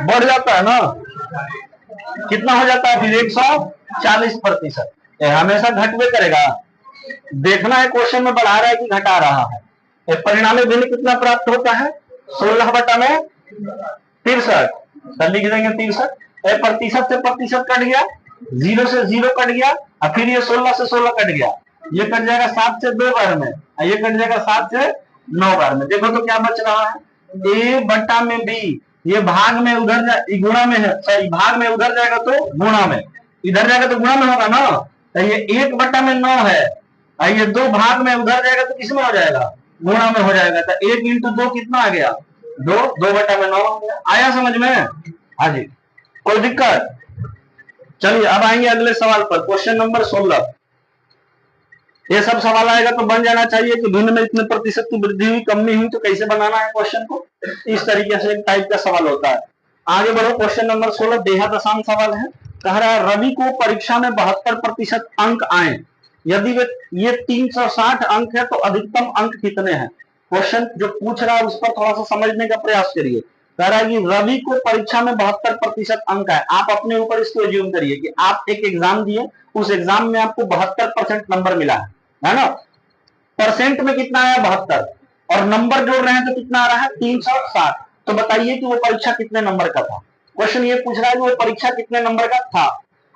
बढ़ जाता है ना, कितना हो जाता है फिर? 140%। हमेशा घटवे करेगा। देखना है क्वेश्चन में बढ़ा रहा है कि घटा रहा है। परिणामी भिन्न कितना प्राप्त होता है? 16/63। तो लिख देंगे 63। प्रतिशत से प्रतिशत कट गया, 0 से 0 कट गया, और फिर ये 16 से 16 कट गया। ये कट जाएगा 7 से 2 बार में, ये कट जाएगा 7 से 9 बार में। देखो तो क्या बच रहा है? ए बटा में बी, ये भाग में उधर गुणा में है, सॉरी भाग में उधर जाएगा तो गुणा में, इधर जाएगा तो गुणा में होगा ना। तो ये 1/9 है, और ये 2 भाग में उधर जाएगा तो किसमें हो जाएगा? गुणा में हो जाएगा। तो 1 × 2 कितना आ गया? 2, 2/9 हो गया। आया समझ में? हाँ जी, कोई दिक्कत? चलिए अब आएंगे अगले सवाल पर, क्वेश्चन नंबर 16। ये सब सवाल आएगा तो बन जाना चाहिए कि भिन्न में इतने प्रतिशत की वृद्धि हुई, कमी हुई, तो कैसे बनाना है क्वेश्चन को, इस तरीके से एक टाइप का सवाल होता है। आगे बढ़ो, क्वेश्चन नंबर 16 बेहद आसान सवाल है। कह रहा है रवि को परीक्षा में 72% अंक आए, यदि वे ये 360 अंक है तो अधिकतम अंक कितने हैं? क्वेश्चन जो पूछ रहा है उस पर थोड़ा सा समझने का प्रयास करिए। कह रहा है कि रवि को परीक्षा में 72% अंक है। आप अपने ऊपर इसको एज्यूम करिए कि आप एक एग्जाम दिए, उस एग्जाम में आपको 72% नंबर मिला है ना? परसेंट में कितना आया? 72, और नंबर जोड़ रहे हैं तो कितना आ रहा है? 360। तो बताइए कि वो परीक्षा कितने नंबर का था। क्वेश्चन ये पूछ रहा है कि वो परीक्षा कितने नंबर का था।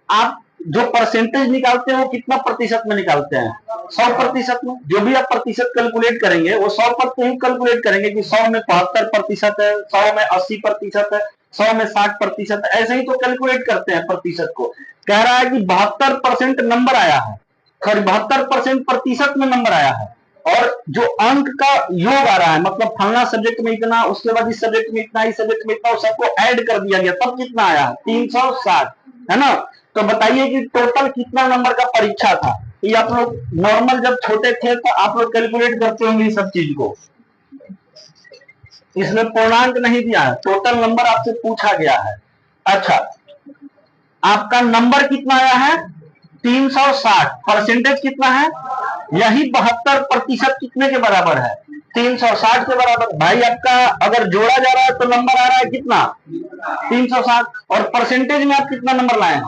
आप जो परसेंटेज निकालते हैं वो कितना प्रतिशत में निकालते हैं? 100% में। जो भी आप प्रतिशत कैलकुलेट करेंगे वो 100% ही कैलकुलेट करेंगे कि 100 में 72% है, 100 में 80% है, 100 में 60% है, ऐसे ही तो कैलकुलेट करते हैं प्रतिशत को। कह रहा है कि 72% नंबर आया है, 72% प्रतिशत में नंबर आया है, और जो अंक का योग आ रहा है, मतलब फलना सब्जेक्ट में इतना, उसके बाद इस सब्जेक्ट में इतना, इस सब्जेक्ट में इतना, सबको ऐड कर दिया गया, तब कितना आया है? 360, है ना? तो बताइए कि टोटल कितना नंबर का परीक्षा था। ये आप लोग नॉर्मल जब छोटे थे तो आप लोग कैलकुलेट करते होंगे इस सब चीज को। इसमें पूर्णांक नहीं दिया है, टोटल नंबर आपसे पूछा गया है। अच्छा, आपका नंबर कितना आया है? 360। परसेंटेज कितना है? यही 72% कितने के बराबर है? 360 के बराबर। भाई आपका अगर जोड़ा जा रहा है तो नंबर आ रहा है कितना? 360। और परसेंटेज में आप कितना नंबर लाए हैं?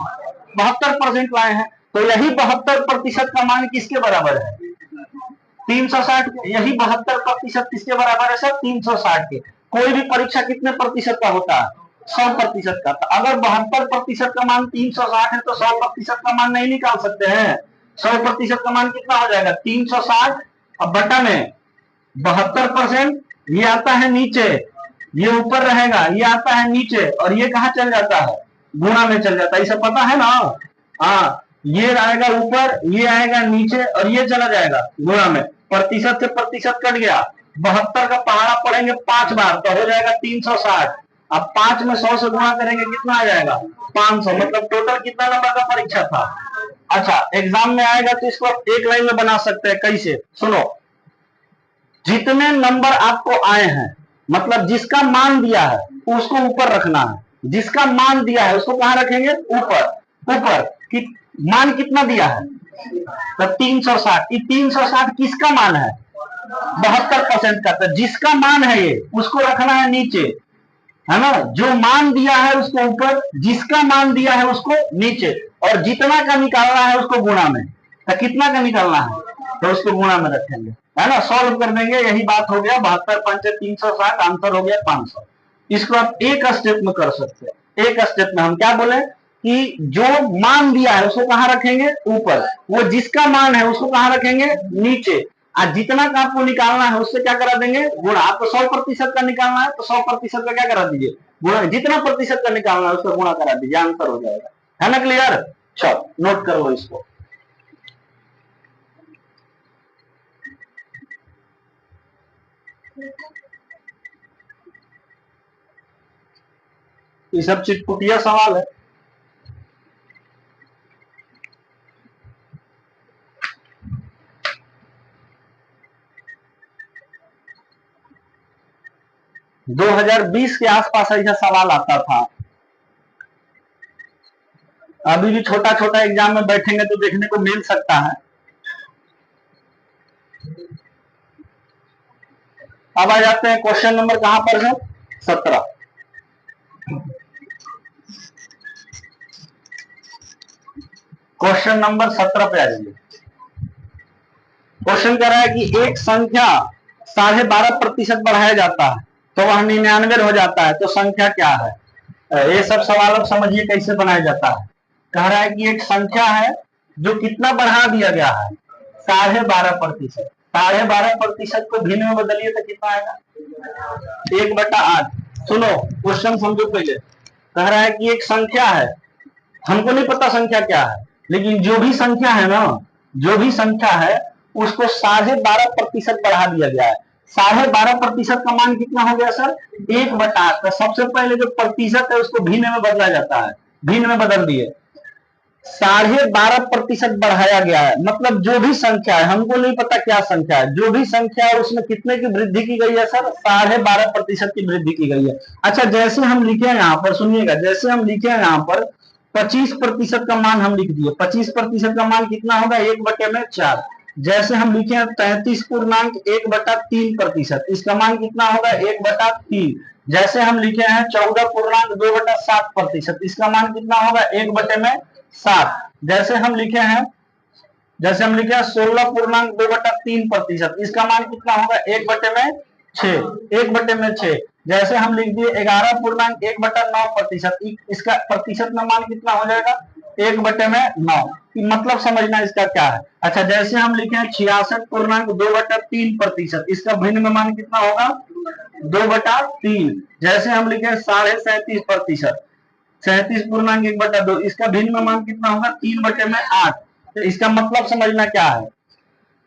72% लाए हैं। तो यही 72% का मान किसके बराबर है? 360 के। यही 72% किसके बराबर है सर? 360 के। कोई भी परीक्षा कितने प्रतिशत का होता है? 100% का। तो अगर 72% का मान 360 है तो 100% का मान नहीं निकाल सकते हैं। 100% का मान कितना हो जाएगा? 360 अब बटा में 72%, ये आता है नीचे, ये ऊपर रहेगा, ये आता है नीचे, और ये कहा चल जाता है? गुणा में चल जाता है। इसे पता है ना? हाँ, ये आएगा ऊपर, ये आएगा नीचे, और ये चला जाएगा गुणा में। प्रतिशत से प्रतिशत कट गया। 72 का पहाड़ा पढ़ेंगे 5 बार तो हो जाएगा 360। अब 5 में 100 से गुणा करेंगे, कितना आ जाएगा? 500। मतलब टोटल कितना नंबर का परीक्षा था? अच्छा, एग्जाम में आएगा तो इसको एक लाइन में बना सकते हैं। कैसे? सुनो, जितने नंबर आपको आए हैं, मतलब जिसका मान दिया है उसको ऊपर रखना है। जिसका मान दिया है उसको कहां रखेंगे? ऊपर। ऊपर कि मान कितना दिया है? तो 360। 360 किसका मान है? 72% का। तो जिसका मान है ये, उसको रखना है नीचे, है ना? जो मान दिया है उसको ऊपर, जिसका मान दिया है उसको नीचे, और जितना का निकालना है उसको गुणा में। तो कितना का निकालना है? तो उसको गुणा में रखेंगे, है ना? सॉल्व कर देंगे। यही बात हो गया। 72 पंचे 360, आंसर हो गया 500। इसको आप एक स्टेप में कर सकते हैं। एक स्टेप में हम क्या बोले कि जो मान दिया है उसको कहां रखेंगे? ऊपर। वो जिसका मान है उसको कहां रखेंगे? नीचे। आज जितना का आपको निकालना है उससे क्या करा देंगे? गुणा। आपको 100% का निकालना है तो 100% का क्या करा दीजिए? गुणा। जितना प्रतिशत का निकालना है उसका गुणा करा दीजिए, आंसर हो जाएगा। है ना क्लियर? चलो नोट कर लो इसको। ये सब चिटपुटिया सवाल है। दो 2020 के आसपास ऐसा सवाल आता था। अभी भी छोटा छोटा एग्जाम में बैठेंगे तो देखने को मिल सकता है। अब आ जाते हैं क्वेश्चन नंबर कहां पर है? 17। क्वेश्चन नंबर 17 पे आ जाइए। क्वेश्चन कह रहा है कि एक संख्या 12.5% बढ़ाया जाता है तो वह 99 हो जाता है, तो संख्या क्या है? ये सब सवाल अब समझिए कैसे बनाया जाता है। कह रहा है कि एक संख्या है जो कितना बढ़ा दिया गया है? 12.5%। 12.5% को भिन्न में बदलिए तो कितना आएगा? 1/8। सुनो, क्वेश्चन समझो पहले। कह रहा है कि एक संख्या है, हमको नहीं पता संख्या क्या है, लेकिन जो भी संख्या है ना, जो भी संख्या है उसको 12.5% बढ़ा दिया गया है। 12.5% का मान कितना हो गया सर? 1/8। तो सबसे पहले जो प्रतिशत है उसको भिन्न में बदला जाता है, भिन्न में बदल दिए, 12.5% बढ़ाया गया है। मतलब जो भी संख्या है, हमको नहीं पता क्या संख्या है, जो भी संख्या है उसमें कितने की वृद्धि की गई है सर? 12.5% की वृद्धि की गई है। अच्छा, जैसे हम लिखे यहाँ पर, सुनिएगा, जैसे हम लिखे यहाँ पर 25% का मान हम लिख दिए। 25% का मान कितना होगा? 1/4। जैसे हम लिखे हैं 33.1/3%, इसका मान कितना होगा? 1/3। जैसे हम लिखे हैं 14.2/7%, इसका मान कितना होगा? 1/7। जैसे हम लिखे हैं 16.2/3%, इसका मान कितना होगा? 1/6। 1/6। जैसे हम लिख दिए 11.1/9%, इसका प्रतिशत में मान कितना हो जाएगा? 1/9। मतलब समझना इसका क्या है। अच्छा, जैसे हम लिखे हैं 66.2/3%, इसका भिन्न में मान कितना होगा? 2/3। जैसे हम लिखे 37.5%, 37.1/2, इसका भिन्न में मान कितना होगा? 3/8। तो इसका मतलब समझना क्या है?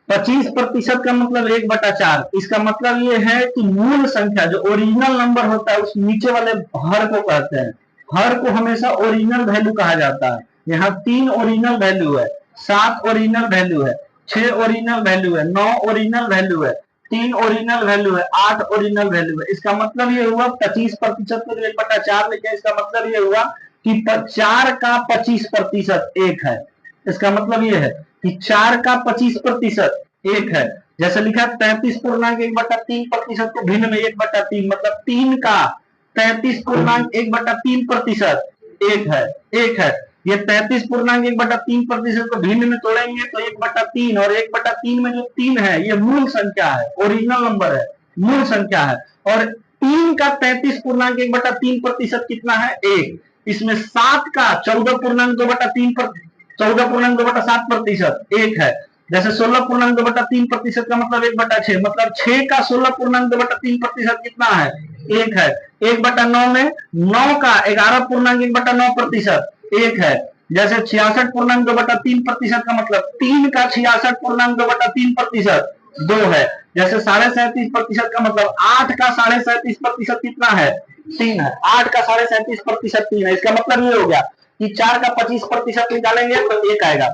25% का मतलब 1/4। इसका मतलब ये है कि मूल संख्या जो ओरिजिनल नंबर होता है उस नीचे वाले हर को कहते हैं। हर को हमेशा ओरिजिनल वैल्यू कहा जाता है। यहाँ 3 ओरिजिनल वैल्यू है, 7 ओरिजिनल वैल्यू है, 6 ओरिजिनल वैल्यू है, 9 ओरिजिनल वैल्यू है, 3 ओरिजिनल वैल्यू है, 8 ओरिजिनल वैल्यू है। इसका मतलब ये हुआ 25% को 1/4 लिखे, इसका मतलब ये हुआ कि 4 का 25% 1 है। इसका मतलब ये है कि 4 का 25% 1 है। जैसे लिखा 33.1/3% को भिन्न में 1/3, मतलब 3 का 33.1/3% 1 है। 1 है। ये 33.1/3% को भिन्न में तोड़ेंगे तो 1/3, और 1/3 में जो 3 है ये मूल संख्या है, ओरिजिनल नंबर है, मूल संख्या है। और 3 का 33.1/3% कितना है? 1। इसमें 7 का 14.2/7% 1 है। जैसे 16.2/3% का मतलब 1/6, मतलब 6 का 16.2/3% कितना है? 1 है। 1/9 में 9 का 11.1/9% 1 है। जैसे 66.2/3% का मतलब 3 का 66.2/3% 2 है। जैसे 37.5% का मतलब 8 का 37.5% कितना है? 3 है। 8 का 37.5% 3 है। इसका मतलब ये हो गया कि 4 का 25% निकालेंगे तो 1 आएगा,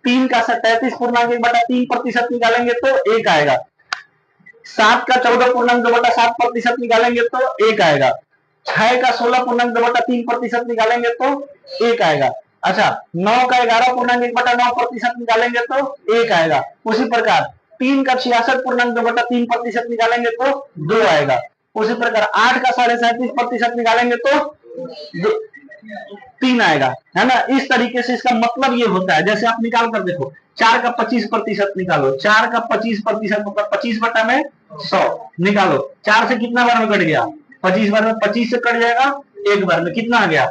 3 का 37.1/3% निकालेंगे तो 1 आएगा, 7 का 14.2/7% निकालेंगे तो 1 आएगा, 6 का 16.2/3% निकालेंगे तो 1 आएगा। अच्छा, 9 का 11.1/9% निकालेंगे तो 1 आएगा। उसी प्रकार 3 का 66.2/3% निकालेंगे तो 2 आएगा। उसी प्रकार 8 का 37.5% निकालेंगे तो 3 आएगा, है ना। इस तरीके से इसका मतलब ये होता है। जैसे आप निकाल कर देखो, 4 का 25% निकालो, 4 का 25% मतलब 25/100 निकालो। 4 से कितना बार में कट गया? 25 बार में। 25 से कट जाएगा 1 बार में, कितना आ गया?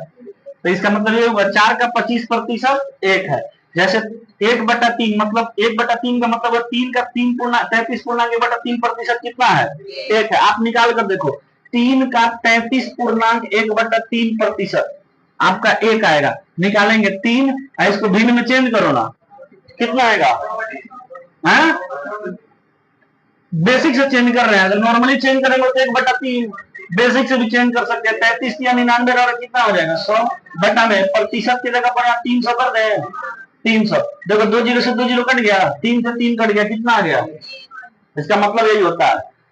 तो इसका मतलब ये होगा 4 का 25% 1 है। जैसे 1/3 मतलब 1/3 का मतलब 3 का 33.1/3% कितना है? 1 है। आप निकाल कर देखो, 3 का 33.1/3% आपका 1 आएगा। निकालेंगे 3, इसको भिन्न में चेंज करो ना, कितना आएगा? बेसिक से चेंज कर रहे हैं, अगर नॉर्मली चेंज करेंगे तो 1/3, बेसिक से भी चेंज कर सकते हैं। 33 या 99 का कितना हो जाएगा? 100 बटा में प्रतिशत की जगह पर आप 300 कर रहे हैं, 300। देखो 2 जीरो से 2 जीरो कट गया, 3 से 3 कट गया, कितना आ गया? इसका मतलब यही होता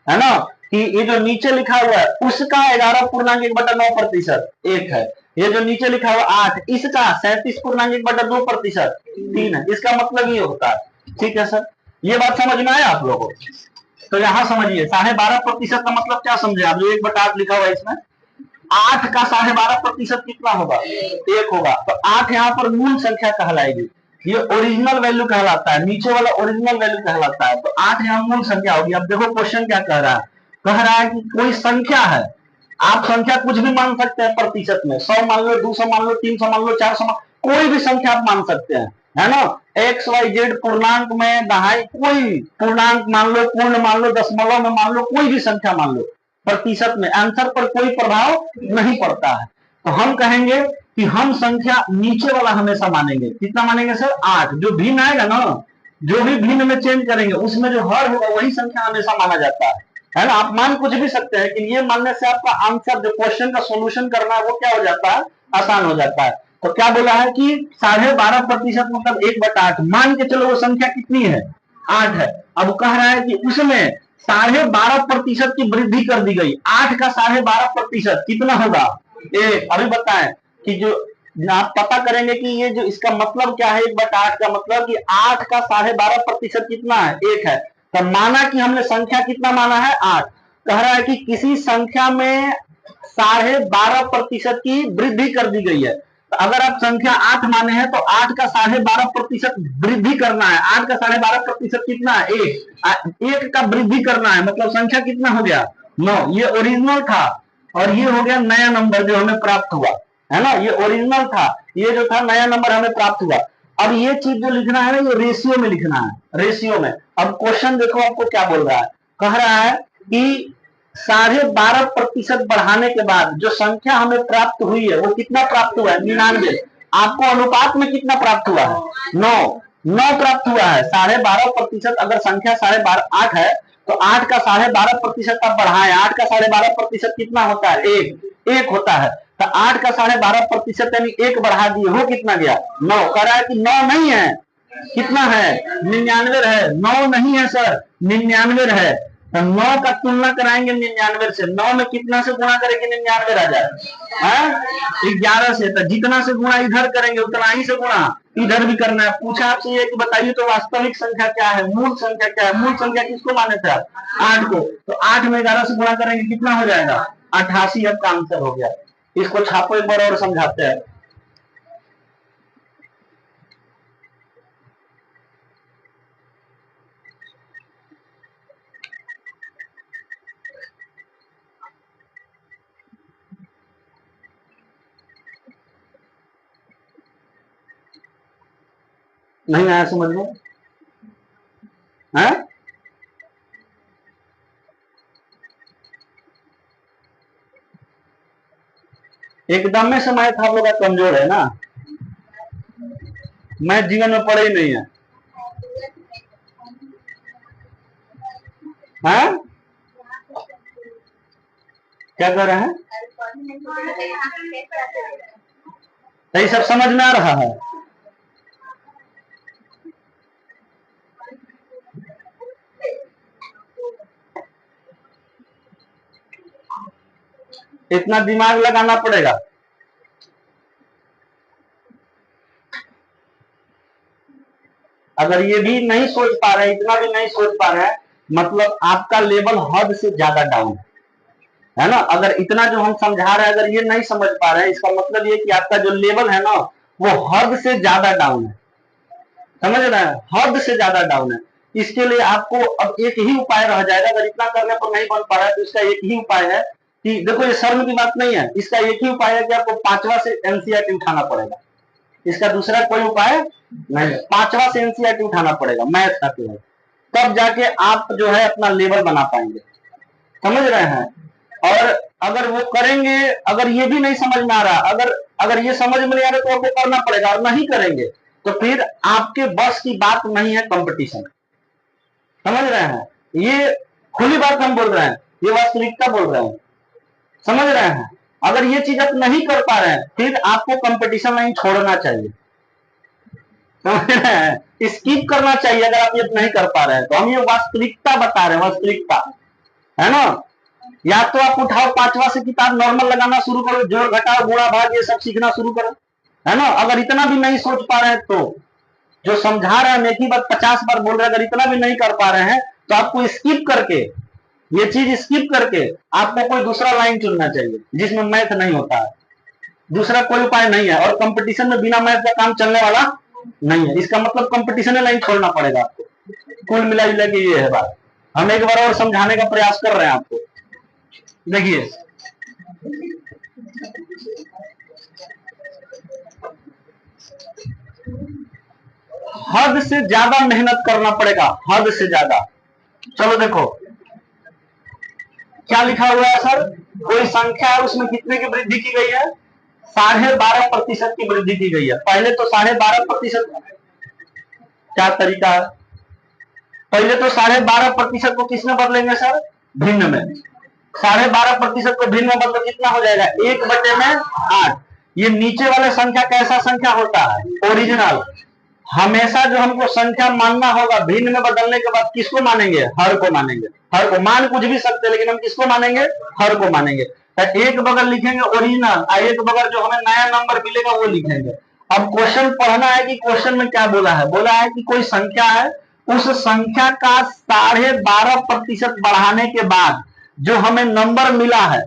है ना, कि ये जो नीचे लिखा हुआ है उसका 11.1/9% 1 है। ये जो नीचे लिखा हुआ 8, इसका 37.1/2% 3 है। इसका मतलब ये होता है। ठीक है सर, ये बात समझ में आया आप लोगों को? तो यहां समझिए 12.5% का मतलब क्या समझे आप? जो 1/8 लिखा हुआ है इसमें 8 का 12.5% कितना होगा? 1 होगा। तो 8 यहाँ पर मूल संख्या कहलाएगी, ये ओरिजिनल वैल्यू कहलाता है, नीचे वाला ओरिजिनल वैल्यू कहलाता है। तो 8 यहाँ मूल संख्या होगी। अब देखो क्वेश्चन क्या कह रहा है, कह रहा है कि कोई संख्या है, आप संख्या कुछ भी मान सकते हैं प्रतिशत में, 100 मान लो, 200 मान लो, 300 मान लो, 400 मान, कोई भी संख्या आप मान सकते हैं, है ना। एक्स वाई जेड पूर्णांक में, दहाई, कोई पूर्णांक मान लो, पूर्ण मान लो, दशमलव में मान लो, कोई भी संख्या मान लो, प्रतिशत में आंसर पर कोई प्रभाव नहीं पड़ता है। तो हम कहेंगे कि हम संख्या नीचे वाला हमेशा मानेंगे। कितना मानेंगे सर? 8। जो भिन्न आएगा ना, जो भी भिन्न में चेंज करेंगे उसमें जो हर होगा वही संख्या हमेशा माना जाता है। है ना। आप मान कुछ भी सकते हैं, लेकिन ये मानने से आपका आंसर जो क्वेश्चन का सोल्यूशन करना है वो क्या हो जाता है, आसान हो जाता है। तो क्या बोला है कि 12.5% मतलब 1/8। मान के चलो वो संख्या कितनी है, 8 है। अब कह रहा है कि उसमें 12.5% की वृद्धि कर दी गई। 8 का 12.5% कितना होगा, 1। अभी बताएं कि जो आप पता करेंगे कि ये जो इसका मतलब क्या है, 1/8 का मतलब कि 8 का 12.5% कितना है, 1 है। तो माना कि हमने संख्या कितना माना है, 8। कह रहा है कि किसी संख्या में 12.5% की वृद्धि कर दी गई है। तो अगर आप संख्या 8 माने हैं तो 8 का 12.5% वृद्धि करना है। 8 का 12.5% कितना है, 1। 1 का वृद्धि करना है, मतलब संख्या कितना हो गया, 9। ये ओरिजिनल था और ये हो गया नया नंबर जो हमें प्राप्त हुआ, है ना। ये ओरिजिनल था, ये जो था नया नंबर हमें प्राप्त हुआ। अब ये चीज जो लिखना है ना, ये रेशियो में लिखना है, रेशियो में। अब क्वेश्चन देखो आपको क्या बोल रहा है, कह रहा है कि 12.5% बढ़ाने के बाद जो संख्या हमें प्राप्त हुई है वो कितना प्राप्त हुआ है, 99। आपको अनुपात में कितना प्राप्त हुआ है, 9। 9 प्राप्त हुआ है। 12.5% अगर संख्या 12.5 8 है तो 8 का 12.5% आप बढ़ाएं। 8 का 12.5% कितना होता है, 1 होता है। तो 8 का 12.5% यानी 1 बढ़ा दिए, वो कितना गया, 9। कह रहा है कि 9 नहीं है, कितना है, 99 है। 9 नहीं है सर, 99 है। तो 9 का तुलना कराएंगे 99 से। 9 में कितना से गुणा करेंगे 99 आ जाए, 11 से। तो जितना से गुणा इधर करेंगे उतना ही से गुणा इधर भी करना है। पूछा आपसे ये कि बताइए तो वास्तविक संख्या क्या है, मूल संख्या क्या है। मूल संख्या किसको माने थे आप, 8 को। तो 8 में 11 से गुणा करेंगे कितना हो जाएगा, 88। आपका आंसर हो गया। इसको छापो एक बार और समझाते हैं। नहीं आया समझ में, है? एकदम में समय था आप लोग का कमजोर है ना, मैं जीवन में पढ़े ही नहीं है, हैं? क्या कर रहे हैं, तो ये सब समझ में आ रहा है। इतना दिमाग लगाना पड़ेगा। अगर ये भी नहीं सोच पा रहे, इतना भी नहीं सोच पा रहे हैं, मतलब आपका लेवल हद से ज्यादा डाउन है ना। अगर इतना जो हम समझा रहे हैं अगर ये नहीं समझ पा रहे हैं, इसका मतलब ये कि आपका जो लेवल है ना वो हद से ज्यादा डाउन है, समझ रहे हैं, हद से ज्यादा डाउन है। इसके लिए आपको अब एक ही उपाय रह जाएगा। अगर इतना करने पर नहीं बन पा रहा है तो इसका एक ही उपाय है कि देखो, ये शर्म की बात नहीं है, इसका एक ही उपाय है कि आपको 5वां से एनसीईआरटी उठाना पड़ेगा। इसका दूसरा कोई उपाय नहीं है। 5वां से एनसीईआरटी उठाना पड़ेगा मैथ का केवल, तब जाके आप जो है अपना लेवल बना पाएंगे, समझ रहे हैं। और अगर वो करेंगे, अगर ये भी नहीं समझ में आ रहा, अगर अगर ये समझ में नहीं आ रहा तो आपको करना पड़ेगा, और नहीं करेंगे तो फिर आपके बस की बात नहीं है कंपटीशन, समझ रहे हैं। ये खुली बात हम बोल रहे हैं, ये वास्तविकता बोल रहे हैं, समझ रहे हैं। अगर ये चीज आप नहीं कर पा रहे हैं फिर आपको कंपटीशन लाइन छोड़ना चाहिए, समझ रहे हैं, स्किप करना चाहिए। अगर आप ये नहीं कर पा रहे हैं तो हम ये वास्तविकता बता रहे हैं, वास्तविकता, है ना। या तो आप उठाओ 5वां से किताब नॉर्मल लगाना शुरू करो, जोड़ घटाओ गुणा भाग ये सब सीखना शुरू करो, है ना। अगर इतना भी नहीं सोच पा रहे हैं तो जो समझा रहे हैं एक ही बात 50 बार बोल रहे हैं, अगर इतना भी नहीं कर पा रहे हैं तो आपको स्किप करके, ये चीज स्किप करके आपको कोई दूसरा लाइन चुनना चाहिए जिसमें मैथ नहीं होता है। दूसरा कोई उपाय नहीं है, और कंपटीशन में बिना मैथ का काम चलने वाला नहीं है। इसका मतलब कंपटीशन लाइन छोड़ना पड़ेगा आपको। कुल मिला जुला के ये है बात। हम एक बार और समझाने का प्रयास कर रहे हैं आपको। देखिए, हद से ज्यादा मेहनत करना पड़ेगा, हद से ज्यादा। चलो देखो क्या लिखा हुआ है सर, कोई संख्या है उसमें कितने की वृद्धि की गई है, 12.5% की वृद्धि की गई है। पहले तो 12.5%, क्या तरीका है, पहले तो 12.5% को किसमें बदलेंगे सर, भिन्न में। 12.5% को भिन्न में मतलब कितना हो जाएगा, 1/8। ये नीचे वाले संख्या कैसा संख्या होता है, ओरिजिनल। हमेशा जो हमको संख्या मानना होगा भिन्न में बदलने के बाद किसको मानेंगे, हर को मानेंगे। हर को मान कुछ भी सकते लेकिन हम किसको मानेंगे, हर को मानेंगे। तो एक बगल लिखेंगे ओरिजिनल, एक बगल जो हमें नया नंबर मिलेगा वो लिखेंगे। अब क्वेश्चन पढ़ना है कि क्वेश्चन में क्या बोला है, बोला है कि कोई संख्या है, उस संख्या का 12.5% बढ़ाने के बाद जो हमें नंबर मिला है,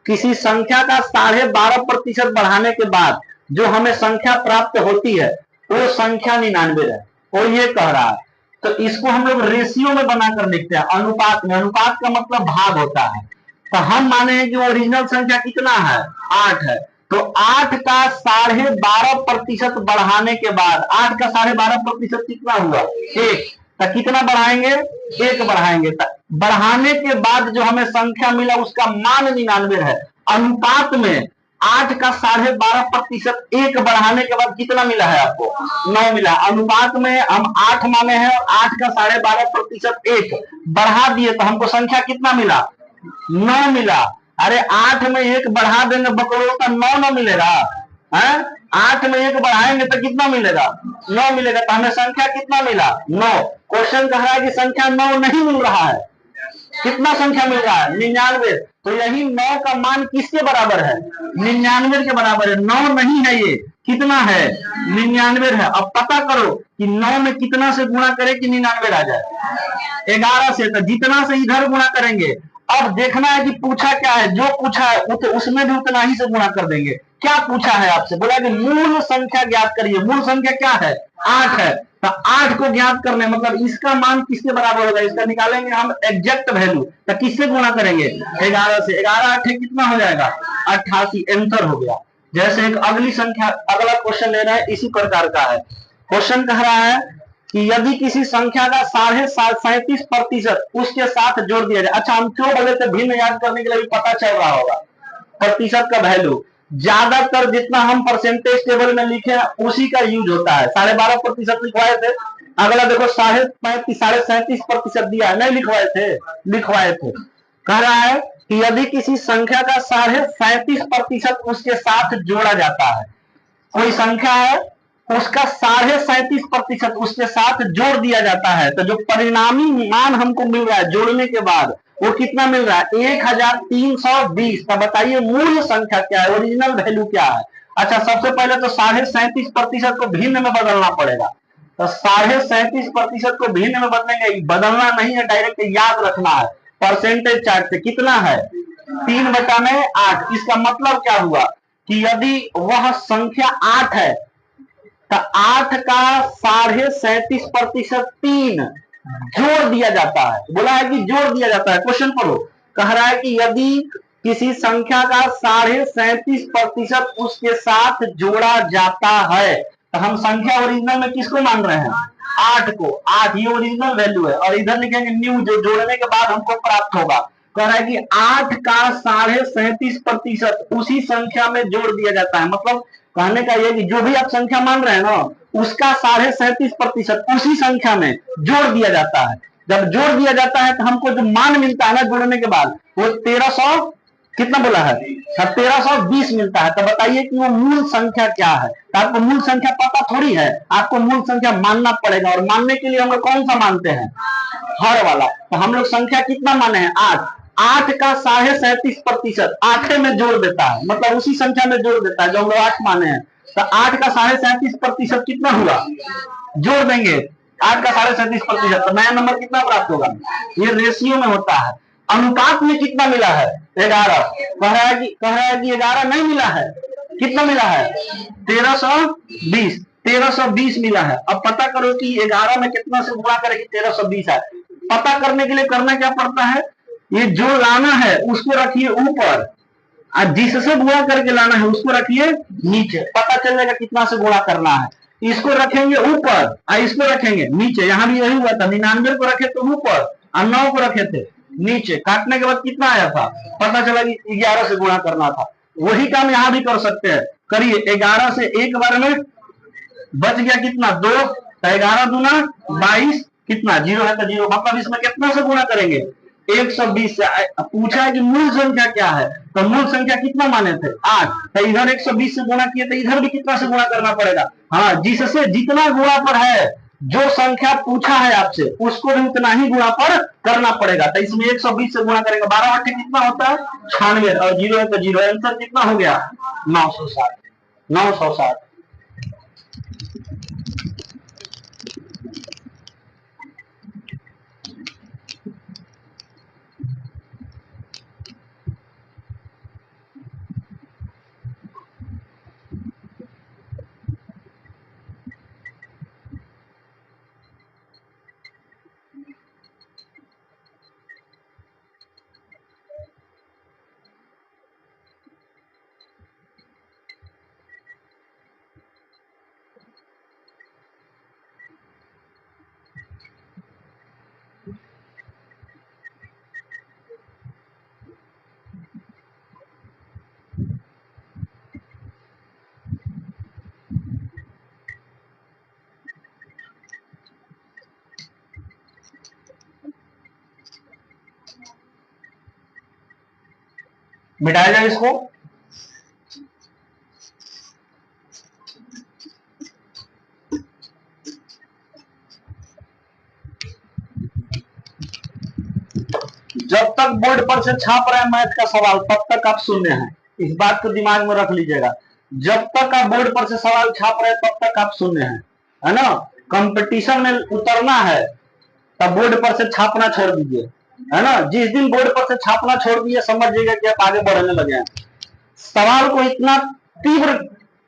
किसी संख्या का 12.5% बढ़ाने के बाद जो हमें संख्या प्राप्त होती है वो संख्या 99 है, वो ये कह रहा है। तो इसको हम लोग रेशियो में बनाकर लिखते हैं, अनुपात में। अनुपात का मतलब भाग होता है। तो हम माने हैं कि ओरिजिनल संख्या कितना है, 8 है। तो 8 का 12.5% बढ़ाने के बाद 8 का 12.5% कितना हुआ, 1। तो कितना बढ़ाएंगे, 1 बढ़ाएंगे। बढ़ाने के बाद जो हमें संख्या मिला उसका मान 99 है। अनुपात में 8 का 12.5% 1 बढ़ाने के बाद कितना मिला है आपको, 9 मिला। अनुपात में हम 8 माने हैं और 8 का 12.5% 1 बढ़ा दिए तो हमको संख्या कितना मिला, 9 मिला। अरे 8 में 1 बढ़ा देंगे बकरों का 9 न मिलेगा है? 8 में 1 बढ़ाएंगे तो कितना मिलेगा, 9 मिलेगा। तो हमें संख्या कितना मिला, 9। क्वेश्चन कह रहा है कि संख्या 9 नहीं मिल रहा है, कितना संख्या मिल रहा है, 99। तो यही 9 का मान किसके बराबर है, 99 के बराबर है। 9 नहीं है, ये कितना है, 99 है। अब पता करो कि 9 में कितना से गुणा करे कि 99 आ जाए, 11 से। तो जितना से इधर गुणा करेंगे। अब देखना है कि पूछा क्या है, जो पूछा है तो उसमें भी उतना ही से गुणा कर देंगे। क्या पूछा है आपसे, बोला कि मूल संख्या ज्ञात करिए। मूल संख्या क्या है, 8 है। तो 8 को ज्ञात करने मतलब इसका मान किसके बराबर होगा, इसका निकालेंगे हम एग्जैक्ट वैल्यू। तो किससे गुणा करेंगे, 11 से। 11 8 कितना हो जाएगा, 88। आंसर हो गया। जैसे एक अगली संख्या, अगला क्वेश्चन ले रहा है, इसी प्रकार का है। क्वेश्चन कह रहा है कि यदि किसी संख्या का 37.5% उसके साथ जोड़ दिया जाए। अच्छा, हम क्यों बोले थे भिन्न याद करने के लिए भी पता चल रहा होगा प्रतिशत का वैल्यू। ज्यादातर जितना हम परसेंटेज टेबल में लिखे उसी का यूज होता है। 12.5% लिखवाए थे, अगला देखो 37.5% दिया है, नहीं लिखवाए थे, लिखवाए थे। कह रहा है कि यदि किसी संख्या का 37.5% उसके साथ जोड़ा जाता है, कोई संख्या है उसका 37.5% उसके साथ जोड़ दिया जाता है, तो जो परिणामी मान हमको मिल रहा है जोड़ने के बाद वो कितना मिल रहा है, 1320। तो बताइए मूल संख्या क्या है, ओरिजिनल वैल्यू क्या है। अच्छा, सबसे पहले तो 37.5% को भिन्न में बदलना पड़ेगा। तो 37.5% को भिन्न में बदलेंगे, बदलना नहीं है, डायरेक्ट याद रखना है। परसेंटेज चार्ट से कितना है, 3/8। इसका मतलब क्या हुआ कि यदि वह संख्या 8 है तो 8 का 37.5% 3 जोड़ दिया जाता है। बोला है कि जोड़ दिया जाता है। क्वेश्चन पढ़ो, कह रहा है कि यदि किसी संख्या का 37.5% उसके साथ जोड़ा जाता है, तो हम संख्या ओरिजिनल में किसको मान रहे हैं, 8 को। 8 ये ओरिजिनल वैल्यू है, और इधर लिखेंगे न्यू, जो जोड़ने के बाद हमको प्राप्त होगा। कह रहा है कि 8 का 37.5% उसी संख्या में जोड़ दिया जाता है। मतलब कहने का ये कि जो भी आप संख्या मान रहे हैं ना, उसका 37.5% उसी संख्या में जोड़ दिया जाता है। जब जोड़ दिया जाता है तो हमको जो मान मिलता है ना जोड़ने के बाद, वो 1300 कितना बोला है, 1320 मिलता है। तो बताइए कि वो मूल संख्या क्या है। तो आपको मूल संख्या पता थोड़ी है, आपको मूल संख्या मानना पड़ेगा। और मानने के लिए हम लोग कौन सा मानते हैं, हर वाला। तो हम लोग संख्या कितना माने हैं, 8। 8 का 37.5% 8 में जोड़ देता है, मतलब उसी संख्या में जोड़ देता है जो हम लोग 8 माने हैं। तो 8 का 37.5% कितना हुआ, जोड़ देंगे 8 का 37.5%, तो नया नंबर कितना प्राप्त होगा। ये रेशियो में होता है। अनुपात में कितना मिला है, 11। कह रहा है कि 11 नहीं मिला है, कितना मिला है, 1320। 1320 मिला है। अब पता करो कि 11 में कितना से गुणा करें 1320 है। पता करने के लिए करना क्या पड़ता है, ये जो लाना है उसको रखिए ऊपर, और जिससे गुणा करके लाना है उसको रखिए नीचे। पता चल जाएगा कितना से गुणा करना है। इसको रखेंगे ऊपर और इसको रखेंगे नीचे। यहाँ भी यही हुआ था, 99 को रखे तो ऊपर और 9 को रखे थे नीचे। काटने के बाद कितना आया था, पता चला कि 11 से गुणा करना था। वही काम यहाँ भी कर सकते हैं। करिए, 11 से एक बार में बच गया कितना, 2। तो 11 दूना 22, कितना, 0 है तो 0। मतलब इसमें कितना से गुणा करेंगे, 120 से पूछा है कि मूल संख्या क्या है, तो मूल संख्या कितना माने थे 8, तो इधर 120 से गुणा किए तो इधर भी कितना से गुणा करना पड़ेगा। हाँ, जिससे जितना गुणा पर है, जो संख्या पूछा है आपसे उसको भी उतना ही गुणा पर करना पड़ेगा। तो इसमें 120 से गुणा करेंगे, 12 8 कितना होता है 96, और जीरो है तो जीरो, आंसर कितना हो गया 960। 960। मिटाया जाए इसको। जब तक बोर्ड पर से छाप रहे हैं मैथ का सवाल, तब तक आप शून्य हैं, इस बात को दिमाग में रख लीजिएगा। जब तक आप बोर्ड पर से सवाल छाप रहे हैं तब तक आप शून्य हैं, है ना। कंपटीशन में उतरना है तब बोर्ड पर से छापना छोड़ दीजिए, है ना। जिस दिन बोर्ड पर से छापना छोड़ दिए समझिएगा कि आप आगे बढ़ने लगे हैं। सवाल को इतना तीव्र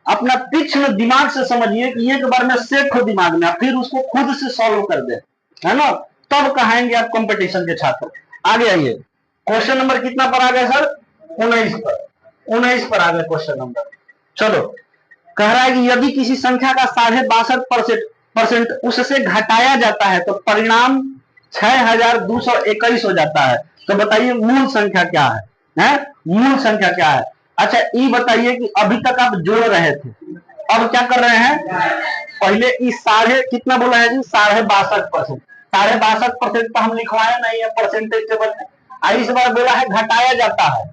अपना तीक्ष्ण दिमाग से समझिए कि एक बार में सेट हो दिमाग में, फिर उसको खुद से सॉल्व कर दे, है ना, तब कहेंगे आप कंपटीशन के छात्र। आगे आइए, क्वेश्चन नंबर कितना पर आ गए सर 19 पर। 19 पर आ गए क्वेश्चन नंबर। चलो, कह रहा है कि यदि किसी संख्या का 62% उससे घटाया जाता है तो परिणाम 6221 हो जाता है। तो बताइए मूल संख्या क्या है? मूल संख्या क्या है? अच्छा ये बताइए कि अभी तक आप जोड़ रहे थे, अब क्या कर रहे हैं? पहले इस साढ़े कितना बोला है जी 62.5%। 62.5% तो हम लिखवाए नहीं है परसेंटेज टेबल में। इस बार बोला है घटाया जाता है,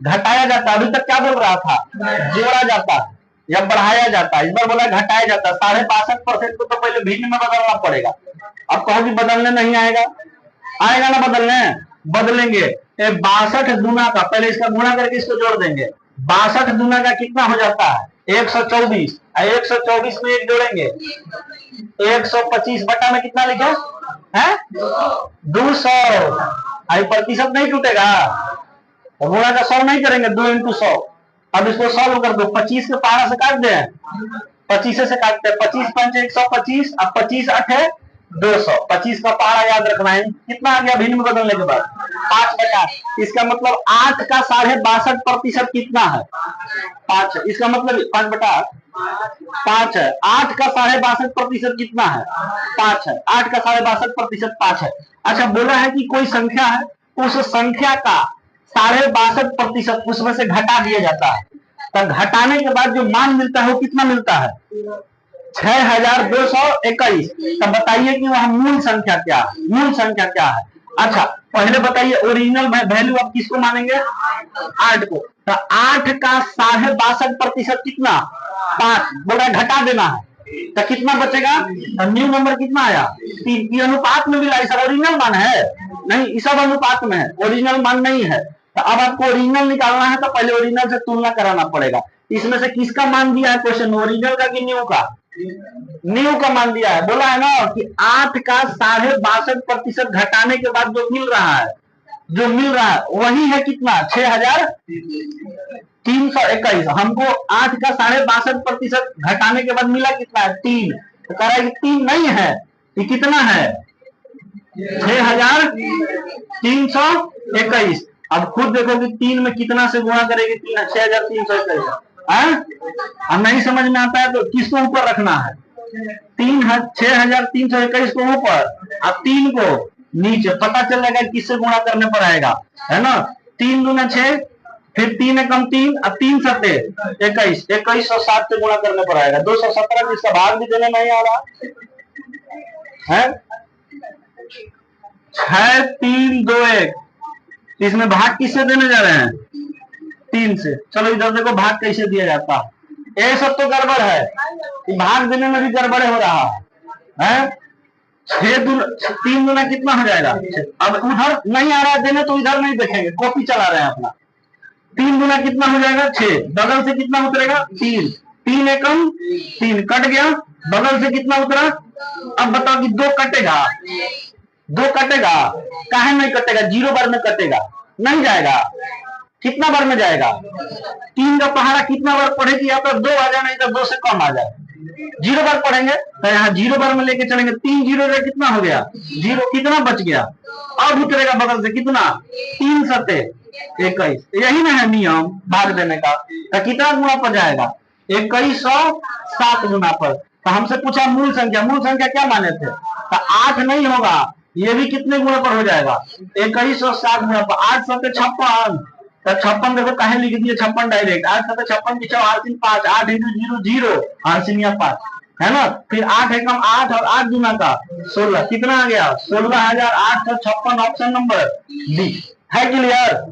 घटाया जाता है। अभी तक क्या बोल रहा था? जोड़ा जाता है या बढ़ाया जाता है। इस बार बोला घटाया जाता है। 62.5% को तो पहले भिन्न में बदलना पड़ेगा। अब कहो कि बदलने नहीं आएगा, आएगा ना बदलने, बदलेंगे। 62 गुना का पहले इसका गुना करके इसको जोड़ देंगे। 62 गुना का कितना हो जाता है 124, 124 में एक जोड़ेंगे 125 बटा में कितना लिखे हैं 200। आई प्रतिशत नहीं टूटेगा, तो गुणा का 100 नहीं करेंगे, 2 इंटू 100। अब इसको सॉल्व कर दो, 25 के 12 से काट दे, 25 से काटते हैं, 25 पंच 125, अब 25 8 है 200। 25 का पहाड़ा याद रखना है, कितना आ गया भिन्न में बदलने के बाद 5 बटा। इसका मतलब 8 का 62.5% कितना है 5 है। इसका मतलब 5 बटा 5 है। 8 का 62.5% कितना है 5 है। 8 का 62.5% 5 है। अच्छा बोला है कि कोई संख्या है, उस संख्या का 62.5% उसमें से घटा दिया जाता है, तो घटाने के बाद जो मान मिलता है वो कितना मिलता है 6221। तब बताइए कि वह मूल संख्या क्या है, मूल संख्या क्या है। अच्छा पहले बताइए ओरिजिनल वैल्यू आप किसको मानेंगे 8 को। तो 8 का 62.5% कितना 5, बोला घटा देना है, तो कितना बचेगा, तो न्यू नंबर कितना आया 3। अनुपात में मिला, इस ओरिजिनल मान है नहीं, इस सब अनुपात में है, ओरिजिनल मान नहीं है। तो अब आपको ओरिजिनल निकालना है तो पहले ओरिजिनल से तुलना कराना पड़ेगा। इसमें से किसका मान दिया है क्वेश्चन, ओरिजिनल का कि न्यू का? न्यू का मान दिया है। बोला है ना कि 8 का 62.5% घटाने के बाद जो मिल रहा है, जो मिल रहा है वही है कितना 6321। हमको 8 का 62.5% घटाने के बाद मिला कितना है 3। तो कह रहा है कि 3 नहीं है, ये कितना है 6321। अब खुद देखो कि 3 में कितना से गुणा करेगी 6321। अब नहीं समझ में आता है तो किसको ऊपर रखना है 6321 को ऊपर और 3 को नीचे, पता चल जाएगा किससे गुणा करने पर आएगा, है ना। 3 दूना 6, फिर 3 एकम 3 और 3 सत्ते 21, 2107 से गुणा करने पर आएगा 217, जिसका भाग भी देने नहीं आ रहा है 6321। इसमें भाग किससे देने जा रहे हैं? 3 से। चलो इधर देखो भाग कैसे दिया जाता है। ये सब तो गड़बड़ है, भाग देने में भी गड़बड़ हो रहा है। 3 गुना कितना हो जाएगा? अब उधर नहीं आ रहा है देने तो इधर नहीं देखेंगे, कॉपी चला रहे हैं अपना। 3 गुना कितना हो जाएगा? 6। बगल से कितना उतरेगा? 3। 3 एकम 3 कट गया, बगल से कितना उतरा? अब बताओ कि 2 कटेगा? 2 कटेगा? काहे नहीं कटेगा? 0 बार में कटेगा, नहीं जाएगा। कितना बार में जाएगा? 3 का पहाड़ा कितना बार पढ़ेगी? या तो 2 आ जाए, नहीं तो 2 से कम आ जाए। 0 बार पढ़ेंगे तो यहाँ 0 बार में लेके चलेंगे। 3 0 से कितना हो गया? 0। कितना बच गया? अब उतरेगा बगल से कितना? 3 सते 21। यही ना है नियम भाग देने का। तो कितना गुना पर जाएगा? 2107 गुना पर। तो हमसे पूछा मूल संख्या, मूल संख्या क्या माने थे? तो 8 नहीं होगा, ये भी कितने गुना पर हो जाएगा? 2107 गुना पर। 8 सते 56। तो 56 देखो कहे लिख दिए 56 डायरेक्ट। 8 सते 56 की 8 3 5, 8 इंटू 0 0, 8 शून्य 5 है ना। फिर 8 एकम 8 और 8 गुना का 16, कितना आ गया? 16,856। ऑप्शन नंबर डी है। क्लियर?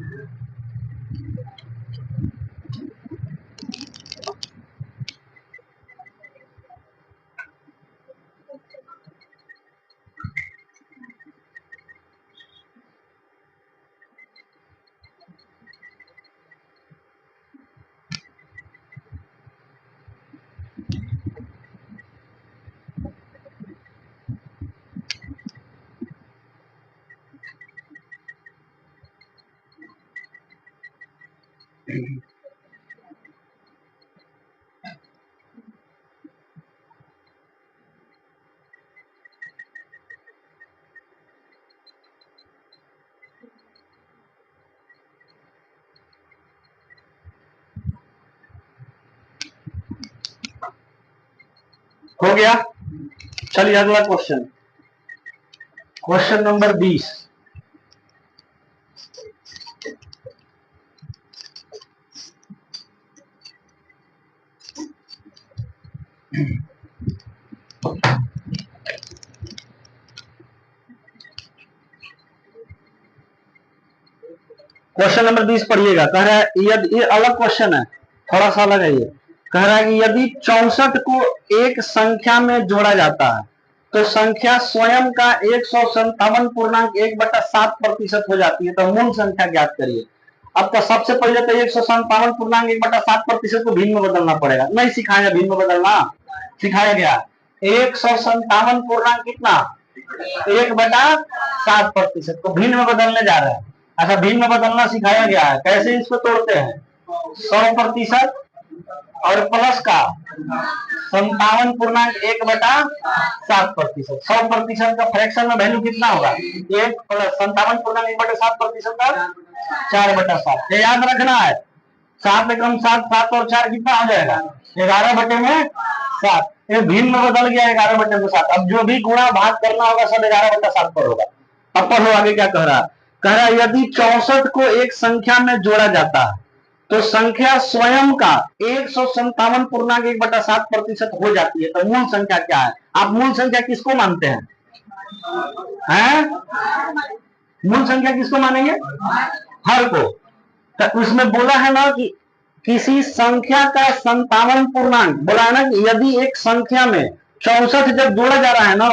हो गया। चलिए अगला question, question number 20। Question number 20 पढ़िएगा। कह रहा है ये अलग क्वेश्चन है, थोड़ा सा अलग है ये। कह रहा है कि यदि 64 को एक संख्या में जोड़ा जाता है तो संख्या स्वयं का 157.1/7% हो जाती है। तो मूल संख्या ज्ञात करिए। अब तो सबसे पहले तो 157.1/7% को भिन्न में बदलना पड़ेगा। नहीं सिखाया भिन्न में बदलना, सिखाया गया 157 पूर्णांक कितना? 1/7% को भिन्न में बदलने जा रहे हैं। अच्छा, भिन्न में बदलना सिखाया गया है, कैसे इसको तोड़ते हैं? 100% और प्लस का 57.1/7%। 100% का फ्रैक्शन में वैल्यू कितना होगा? 1 प्लस 57.1/7% का 4/7। ये याद रखना है। 7 एकम 7, 7 और 4 कितना हो जाएगा? 11/7। ये भिन्न में बदल गया 11/7। अब जो भी गुणा भाग करना होगा सब 11/7 पर होगा। अब पढ़ो आगे क्या कह रहा है। कह रहा है यदि 64 को एक संख्या में जोड़ा जाता है तो संख्या स्वयं का 157.1/7% हो जाती है। तो मूल संख्या क्या है? आप मूल संख्या किसको मानते हैं? मूल संख्या किसको मानेंगे? हर को। तो उसमें बोला है ना कि किसी संख्या का 57 पूर्णांक, बोला है ना कि यदि एक संख्या में 64 जब जोड़ा जा रहा है ना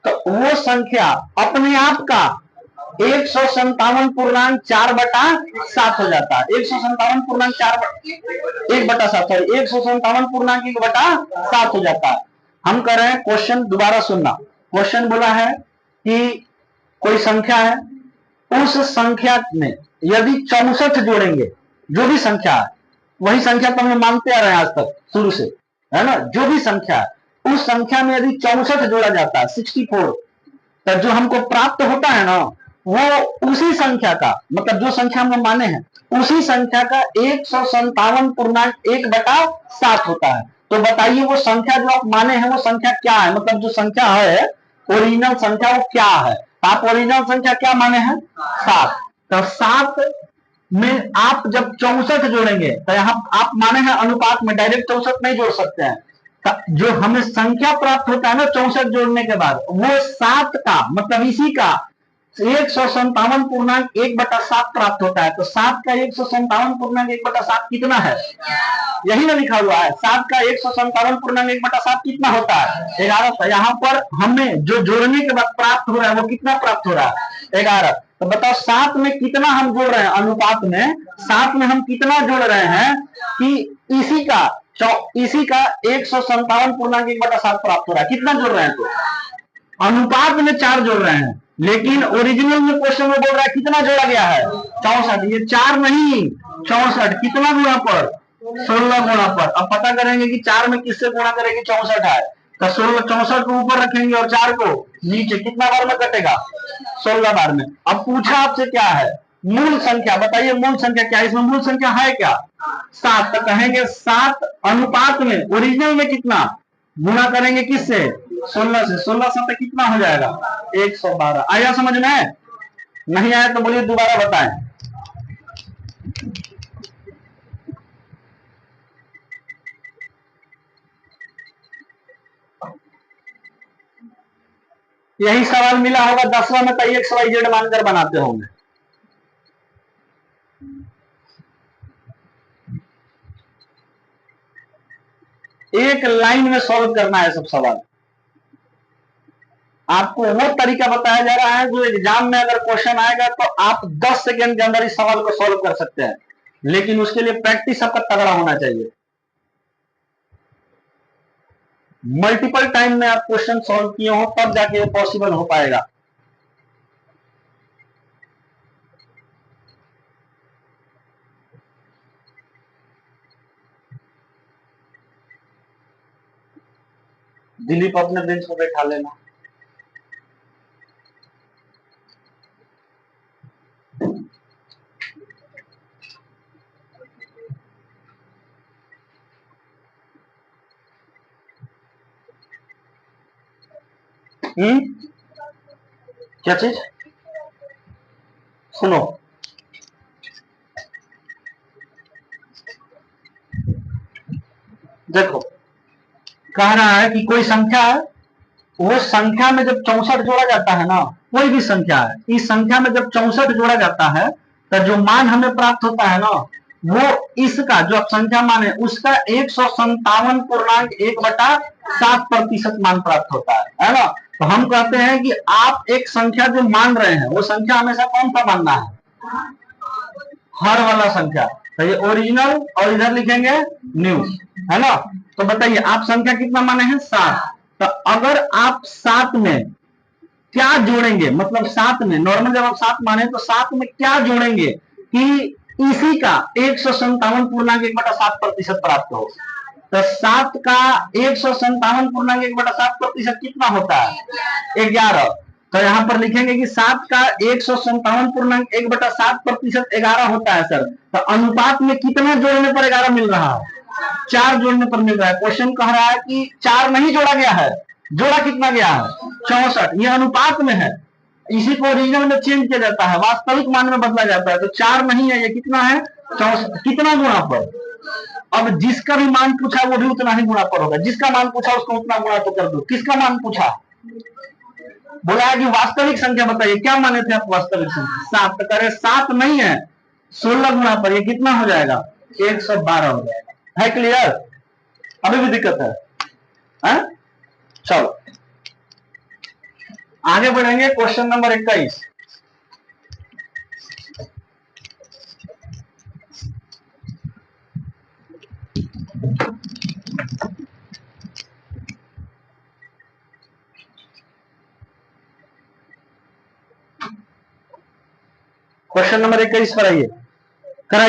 तो वो संख्या अपने आप का 157.4/7 हो जाता है। 157.1/7 हो जाता है। हम कह रहे हैं क्वेश्चन दोबारा सुनना। क्वेश्चन बोला है कि कोई संख्या है, उस संख्या में यदि 64 जोड़ेंगे, जो भी संख्या है वही संख्या तो हम मानते आ रहे हैं आज तक शुरू से, है ना। जो भी संख्या है उस संख्या में यदि 64 जोड़ा जाता है 64, तो जो हमको प्राप्त होता है ना वो उसी संख्या का, मतलब जो संख्या हम माने हैं उसी संख्या का 157.1/7 होता है। तो बताइए वो संख्या जो आप माने हैं वो संख्या क्या है? मतलब जो संख्या है ओरिजिनल संख्या वो क्या है? आप ओरिजिनल संख्या क्या माने हैं? 7। तो 7 में आप जब 64 जोड़ेंगे तो यहाँ आप माने हैं अनुपात में, डायरेक्ट 64 नहीं जोड़ सकते हैं। जो हमें संख्या प्राप्त होता है ना 64 जोड़ने के बाद, वो 7 का मतलब इसी का 157.1/7 प्राप्त होता है। तो 7 का 157.1/7 कितना है? यही ना लिखा हुआ है, 7 का 157.1/7 कितना होता है? 11। तो यहाँ पर हमें जो जोड़ने के बाद प्राप्त हो रहा है वो कितना प्राप्त हो रहा है? 11। तो बताओ 7 में कितना हम जोड़ रहे हैं? अनुपात में 7 में हम कितना जोड़ रहे हैं कि इसी का 157.1/7 प्राप्त हो रहा है। कितना जोड़ रहे हैं? तो अनुपात में 4 जोड़ रहे हैं, लेकिन ओरिजिनल में क्वेश्चन में बोल रहा है कितना जोड़ा गया है? 64। ये 4 नहीं 64। कितना गुणा पर? 16 गुणा पर। अब पता करेंगे कि 4 में किससे गुणा करेंगे 64 है। तो 16 64 को ऊपर रखेंगे और 4 को नीचे। कितना बार में कटेगा? 16 बार में। अब पूछा आपसे क्या है? मूल संख्या बताइए। मूल संख्या क्या? इसमें मूल संख्या है क्या? 7। तो कहेंगे 7 अनुपात में ओरिजिनल में कितना गुणा करेंगे? किससे? 16 से। 16 7 कितना हो जाएगा? 112। आया समझ में? नहीं आया तो बोलिए दोबारा बताएं। यही सवाल मिला होगा 10वां में, तो XYZ मानकर बनाते होंगे। एक लाइन में सॉल्व करना है सब सवाल। आपको वो तरीका बताया जा रहा है जो एग्जाम में अगर क्वेश्चन आएगा तो आप 10 सेकंड के अंदर इस सवाल को सॉल्व कर सकते हैं, लेकिन उसके लिए प्रैक्टिस आपका तगड़ा होना चाहिए। मल्टीपल टाइम में आप क्वेश्चन सॉल्व किए हो तब जाके पॉसिबल हो पाएगा। दिलीप अपने बेंच पर बैठा लेना। क्या चीज? सुनो, देखो कह रहा है कि कोई संख्या है, वो संख्या में जब 64 जोड़ा जाता है ना, कोई भी संख्या है, इस संख्या में जब 64 जोड़ा जाता है तो जो मान हमें प्राप्त होता है ना, वो इसका जो संख्या मान है उसका 157.1/7% मान प्राप्त होता है ना। तो हम कहते हैं कि आप एक संख्या जो मान रहे हैं वो संख्या हमेशा कौन सा मानना है? हर वाला संख्या। तो ये ओरिजिनल और इधर लिखेंगे न्यू, है ना। तो बताइए आप संख्या कितना माने हैं? 7। तो अगर आप 7 में क्या जोड़ेंगे, मतलब 7 में नॉर्मल जब आप 7 माने तो 7 में क्या जोड़ेंगे कि इसी का 157.1/7% प्राप्त हो? तो 7 का 157.1/7% कितना होता है? 11। तो यहां पर लिखेंगे कि 7 का 157.1/7% 11 होता है सर। तो अनुपात में कितना जोड़ने पर 11 मिल रहा है? 4 जोड़ने पर मिल रहा है। क्वेश्चन कह रहा है कि 4 नहीं जोड़ा गया है, जोड़ा कितना गया है? 64। ये अनुपात में है, इसी को ओरिजिनल में चेंज किया जाता है, वास्तविक मान में बदला जाता है। तो 4 नहीं है, ये कितना है? 64। कितना गुणा पर? अब जिसका भी मान पूछा वो भी उतना ही गुणा पर होगा, जिसका मान पूछा उसको उतना गुणा तो कर दो। किसका मान पूछा? बोला है कि वास्तविक संख्या बताइए, क्या माने थे आप वास्तविक संख्या? 7। तो करे 7 नहीं है, 16 गुणा पर, ये कितना हो जाएगा? 112 हो जाएगा। है क्लियर? अभी भी दिक्कत है? चलो आगे बढ़ेंगे। Question number 21। क्वेश्चन नंबर 21 पर आइए।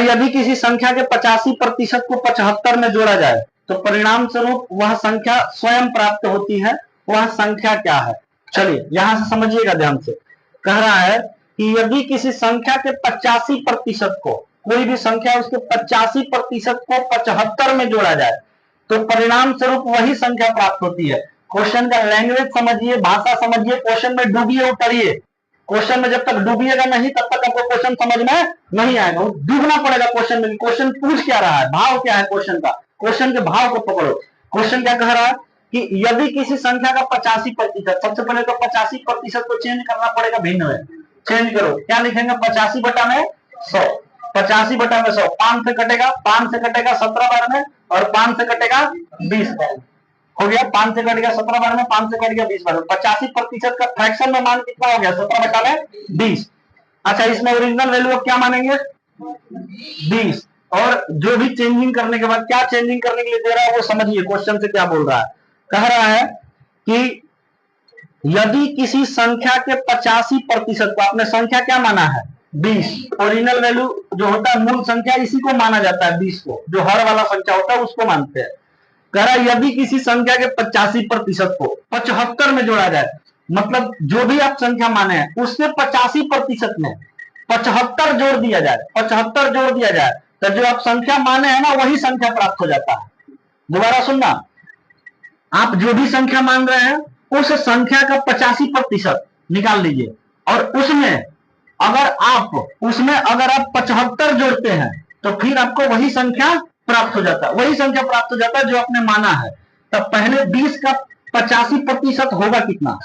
यदि किसी संख्या के 85% को 75 में जोड़ा जाए तो परिणाम स्वरूप वह संख्या स्वयं प्राप्त होती है, वह संख्या क्या है? चलिए यहां से समझिएगा ध्यान से। कह रहा है कि यदि किसी संख्या के 85% को, कोई भी संख्या उसके 85% को 75 में जोड़ा जाए तो परिणाम स्वरूप वही संख्या प्राप्त होती है। क्वेश्चन का लैंग्वेज समझिए, भाषा समझिए, क्वेश्चन में डूबिए उतरिए। क्वेश्चन में जब तक डूबिएगा नहीं तब तक आपको क्वेश्चन समझ में नहीं आएगा। डूबना पड़ेगा क्वेश्चन में, क्वेश्चन पूछ क्या रहा है, भाव क्या है क्वेश्चन का, क्वेश्चन के भाव को पकड़ो। क्वेश्चन क्या कह रहा है कि यदि किसी संख्या का 85%, सबसे पहले तो 85% को चेंज करना पड़ेगा भिन्न में। चेंज करो, क्या लिखेंगे 85 बटा में 100, 85 बटा में 100, 5 से कटेगा, 5 से कटेगा 17 बार में, और 5 से कटेगा 20 बार में, हो गया 5 से कट गया 17 बार में, 5 से कट गया 20 बार में, 85% का फ्रैक्शन में मान कितना हो गया 17 बटा में 20। अच्छा इसमें ओरिजिनल वैल्यू क्या मानेंगे 20, और जो भी चेंजिंग करने के बाद क्या चेंजिंग करने के लिए दे रहा है वो समझिए क्वेश्चन से क्या बोल रहा है। कह रहा है कि यदि किसी संख्या के 85% को, आपने संख्या क्या माना है 20, ओरिजिनल वैल्यू जो होता है मूल संख्या इसी को माना जाता है 20 को, जो हर वाला संख्या होता है उसको मानते हैं। कह रहा है यदि किसी संख्या के 85% को 75 में जोड़ा जाए, मतलब जो भी आप संख्या माने हैं उससे 85% में 75 जोड़ दिया जाए, 75 जोड़ दिया जाए, तो जो आप संख्या माने हैं ना वही संख्या प्राप्त हो जाता है। दोबारा सुनना, आप जो भी संख्या मान रहे हैं उस संख्या का 85% निकाल लीजिए, और उसमें अगर आप 75 जोड़ते हैं तो फिर आपको वही संख्या प्राप्त हो जाता है, वही संख्या प्राप्त हो जाता है जो आपने माना है। तो पहले 20 का 85% होगा कितना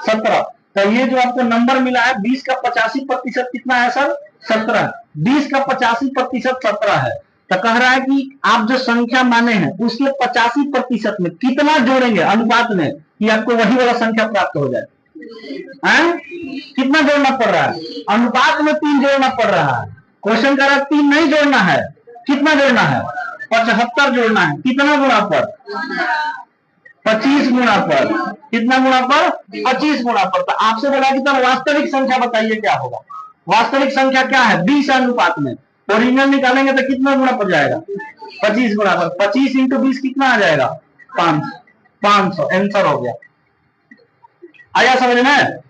17, तो ये जो आपको नंबर मिला है 20 का 85% कितना है सर 17, 20 का 85% 17 है। तो कह रहा है कि आप जो संख्या माने हैं उसके 85% में कितना जोड़ेंगे अनुपात में कि आपको वही वाला संख्या प्राप्त हो जाए। कितना जोड़ना पड़ रहा है अनुपात में 3 जोड़ना पड़ रहा है। क्वेश्चन कह रहा है 3 नहीं जोड़ना है, कितना जोड़ना है 75 जोड़ना है, कितना गुणा पर 25 गुणा पर, कितना गुणा पर 25 गुणा पर। तो आपसे बोला कि तब वास्तविक संख्या बताइए क्या होगा, वास्तविक संख्या क्या है 20 अनुपात में, ओरिजिनल निकालेंगे तो कितना गुणा पड़ जाएगा 25 गुणा पर, 25 इंटू 20 कितना आ जाएगा 500, आंसर हो गया। आया समझ में।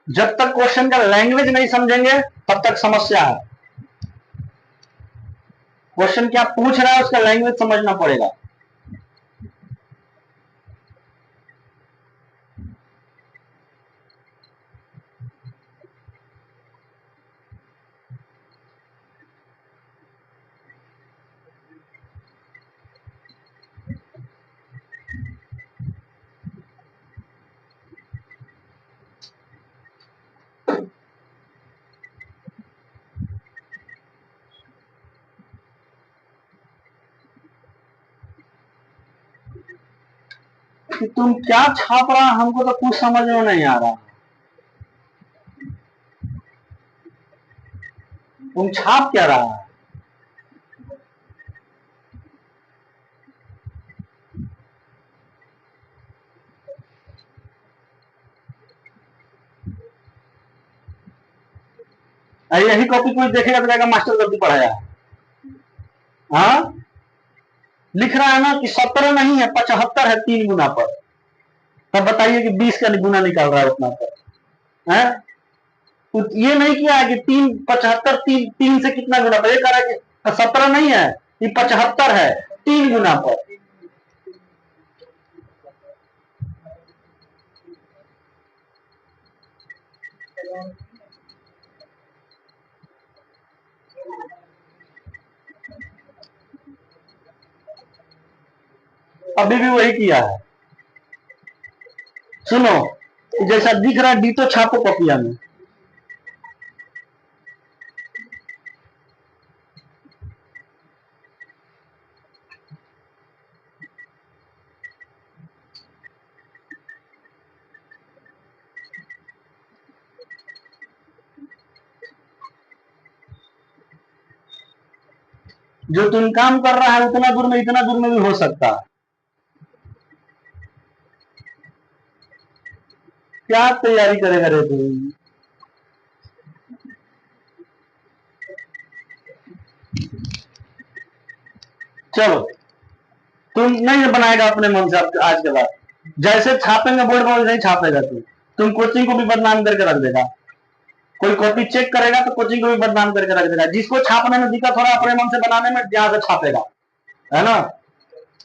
जब तक क्वेश्चन का लैंग्वेज नहीं समझेंगे तब तक समस्या है। क्वेश्चन क्या पूछ रहा है उसका लैंग्वेज समझना पड़ेगा। कि तुम क्या छाप रहा हमको तो कुछ समझ में नहीं आ रहा, तुम छाप क्या रहा है। यही कॉपी कोई देखेगा तो कहेगा मास्टर गलती पढ़ाया है। हाँ लिख रहा है ना कि 17 नहीं है 75 है 3 गुना पर, तब बताइए कि 20 का गुना निकाल रहा है उतना पर है। तो ये नहीं किया है कि 75 3 से कितना गुना पर, ये कह रहा है कि 17 नहीं है ये 75 है 3 गुना पर। अभी भी वही किया है। सुनो जैसा दिख रहा है डीटो छापो कॉपिया में। जो तुम काम कर रहा है उतना दूर में इतना दूर में भी हो सकता है। क्या तैयारी करेगा रे तुम। चलो तुम नहीं बनाएगा अपने मन से आज के बाद, जैसे छापेंगे बोर्ड पर वैसे ही छापेगा तुम कोचिंग को भी बदनाम करके रख देगा। कोई कॉपी चेक करेगा तो कोचिंग को भी बदनाम करके रख देगा। जिसको छापने में दिक्कत हो रहा है अपने मन से बनाने में, यहाँ से छापेगा, है ना।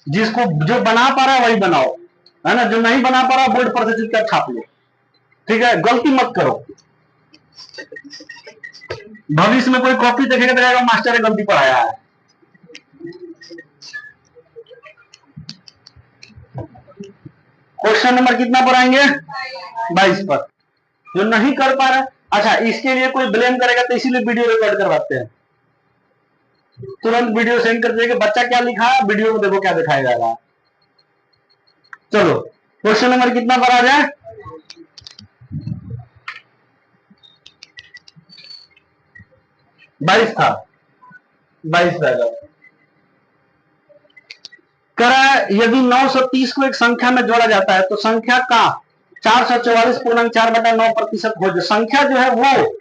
जिसको जो बना पा रहा है वही बनाओ, है ना। जो नहीं बना पा रहा बोर्ड पर से चुपचाप छाप लो, ठीक है। गलती मत करो। भविष्य में कोई कॉपी देखेगा तो कहेगा मास्टर ने गलती पढ़ाया है। क्वेश्चन नंबर कितना पर आएंगे? 22 पर। जो नहीं कर पा रहा, अच्छा इसके लिए कोई ब्लेम करेगा तो इसीलिए वीडियो रिकॉर्ड करवाते हैं। तुरंत वीडियो सेंड कर देंगे, बच्चा क्या लिखा है वीडियो में देखो क्या दिखाया जा रहा है। चलो क्वेश्चन नंबर कितना पर आ जाए? 22 था, 22 रहेगा। कह रहा है यदि 930 को एक संख्या में जोड़ा जाता है तो संख्या का 444.4/9% हो जाए। संख्या जो है वो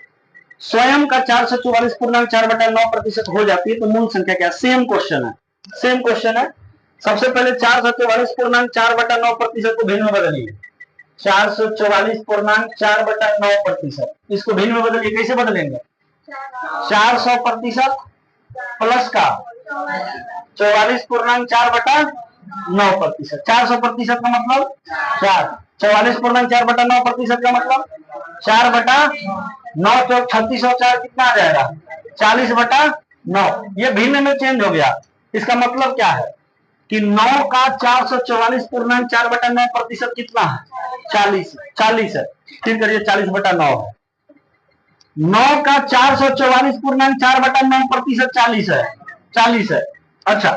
स्वयं का 444.4/9% हो जाती है तो मूल संख्या क्या? सेम क्वेश्चन है, सेम क्वेश्चन है। सबसे पहले 444.4/9% को भिन्न में बदलिए। 444.4/9%, इसको भिन्न में बदलिए। कैसे बदलेंगे? 400% प्लस का 44.4/9%। 400% का मतलब 4, 44.4/9% का मतलब 4/9, तो 36 और 4 कितना आ जाएगा? 40/9। ये भिन्न में चेंज हो गया। इसका मतलब क्या है कि 9 का 444.4/9% कितना है? 40, 40 है। फिर करिए 40/9 है। 9 का 444.4/9% 40 है, 40 है। अच्छा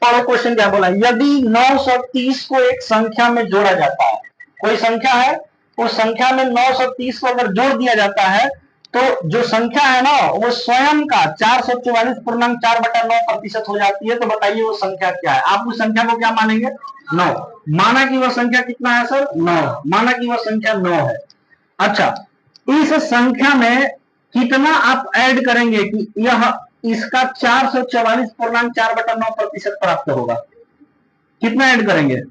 पढ़ो क्वेश्चन क्या बोला। यदि 930 को एक संख्या में जोड़ा जाता है, कोई संख्या है, उस संख्या में 930 को अगर जोड़ दिया जाता है तो जो संख्या है ना वो स्वयं का 444.4/9% हो जाती है। तो बताइए वो संख्या क्या है? आप उस संख्या को क्या मानेंगे? 9। माना कि वह संख्या कितना है सर? 9। माना कि वह संख्या 9 है। अच्छा इस संख्या में कितना आप ऐड करेंगे कि यह इसका 444.4/9% प्राप्त होगा? कितना ऐड करेंगे?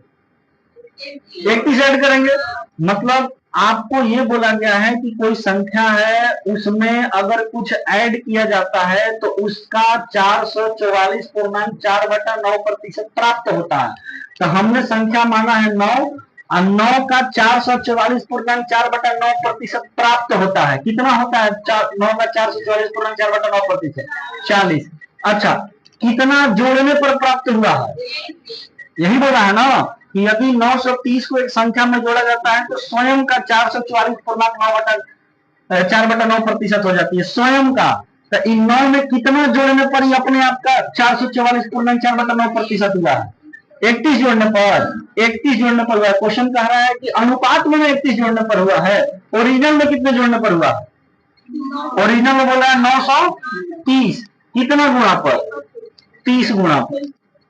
31 ऐड करेंगे। मतलब आपको ये बोला गया है कि कोई संख्या है उसमें अगर कुछ ऐड किया जाता है तो उसका 444.4/9% प्राप्त होता है। तो हमने संख्या माना है 9 और 9 का 444.4/9% प्राप्त होता है। कितना होता है? 9 का 444.4/9%, 40। अच्छा कितना जोड़ने पर प्राप्त हुआ है? यही बोला है ना कि यदि 930 को एक संख्या में जोड़ा जाता है तो स्वयं का 444.4/9% हो जाती है, स्वयं का। तो इन 9 में कितना जोड़ने पर ही अपने आप का 444.4/9% हुआ है? 31 जोड़ने पर, 31 जोड़ने पर हुआ है। क्वेश्चन कह रहा है कि अनुपात में 31 जोड़ने पर हुआ है। ओरिजिनल में कितने जोड़ने पर हुआ? ओरिजिनल में बोला है 930। कितना गुणा पर? 30 गुणा पर।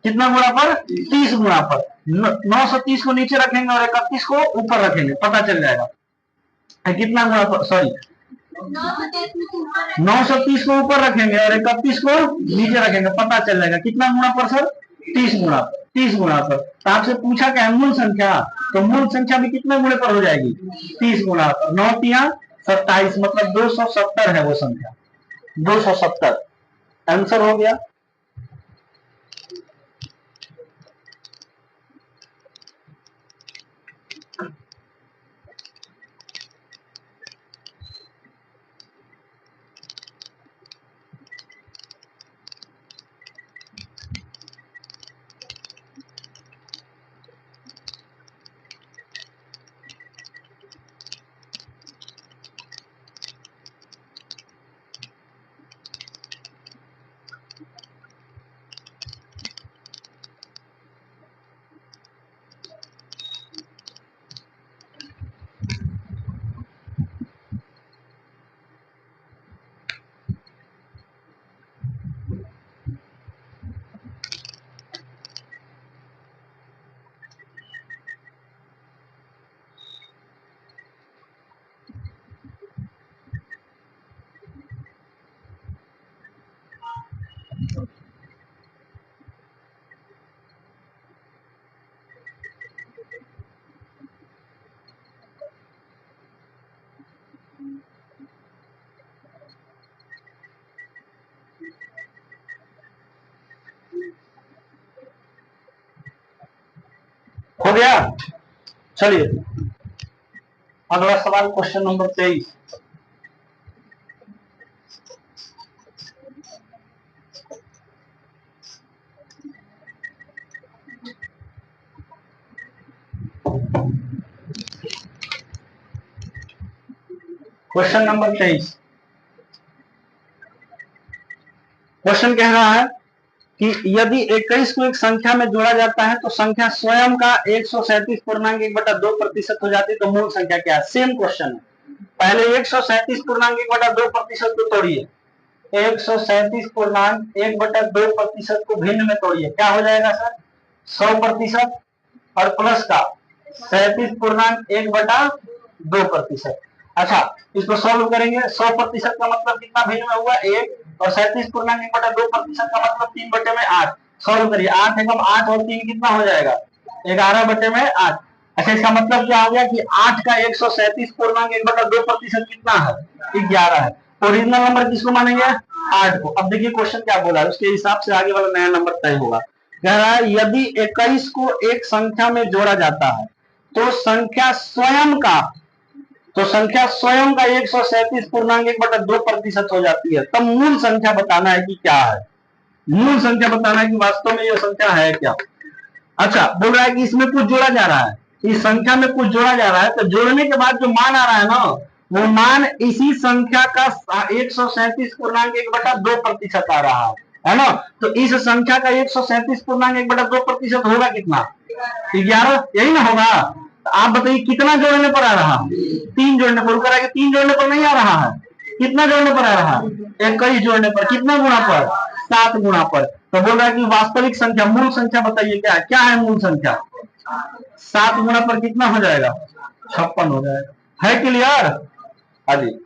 कितना गुणा पर? 30 गुणा पर। 930 को नीचे रखेंगे और 31 को ऊपर रखेंगे, पता चल जाएगा कितना गुणा पर। सॉरी 930 को ऊपर रखेंगे और 31 को नीचे रखेंगे, पता चल जाएगा कितना गुणा पर सर? 30 गुणा पर। 30 गुणा पर। तो आपसे पूछा क्या है? मूल संख्या। तो मूल संख्या भी कितने गुणे पर हो जाएगी? 30 गुणा पर। 9 तिया 27, मतलब 270 है वो संख्या, 270। आंसर हो गया। चलिए अगला सवाल question number 23। Question number 23। Question कह रहा है कि यदि 21 को एक संख्या में जोड़ा जाता है तो संख्या स्वयं का 137.1/2% हो जाती है, तो मूल संख्या क्या है? सेम क्वेश्चन है। पहले 137.1/2% को तोड़िए, 137.1/2% को भिन्न में तोड़िए, क्या हो जाएगा सर? 100% और प्लस का 37.1/2%। अच्छा, इसको सॉल्व करेंगे। 100% का मतलब कितना भिन्न में हुआ? 1, और 37.1/2% का मतलब 3/8। सॉल्व करिए, 8 एकम 8 और 3 कितना हो जाएगा? 11/8। अच्छा, इसका मतलब क्या हो गया कि 8 का 137.1/2% कितना है? 11 है। ओरिजिनल नंबर किसको मानेंगे? 8 को। अब देखिए क्वेश्चन क्या बोला है, उसके हिसाब से आगे वाला नया नंबर तय होगा। कह रहा है यदि 21 को एक संख्या में जोड़ा जाता है तो संख्या स्वयं का 137.1/2% हो जाती है। तब मूल संख्या बताना है कि क्या है, मूल संख्या बताना है कि वास्तव में यह संख्या है क्या। अच्छा, बोल रहा है कि इसमें कुछ जोड़ा जा रहा है, इस संख्या में कुछ जोड़ा जा रहा है, तो जोड़ने के बाद जो मान आ रहा है ना, वो मान इसी संख्या का 137.1/2% आ रहा है ना। तो इस संख्या का 137.1/2% होगा कितना? 11, यही ना होगा। तो आप बताइए कितना जोड़ने पर आ रहा है? 3 जोड़ने पर। ऊपर आगे 3 जोड़ने पर नहीं आ रहा है, कितना जोड़ने पर आ रहा है? 21 जोड़ने पर। कितना गुणा पर? 7 गुणा पर। तो बोल रहा है कि वास्तविक संख्या, मूल संख्या बताइए क्या है? क्या है मूल संख्या? 7 गुणा पर कितना हो जाएगा? 56 हो जाएगा। है क्लियर? हाँ जी।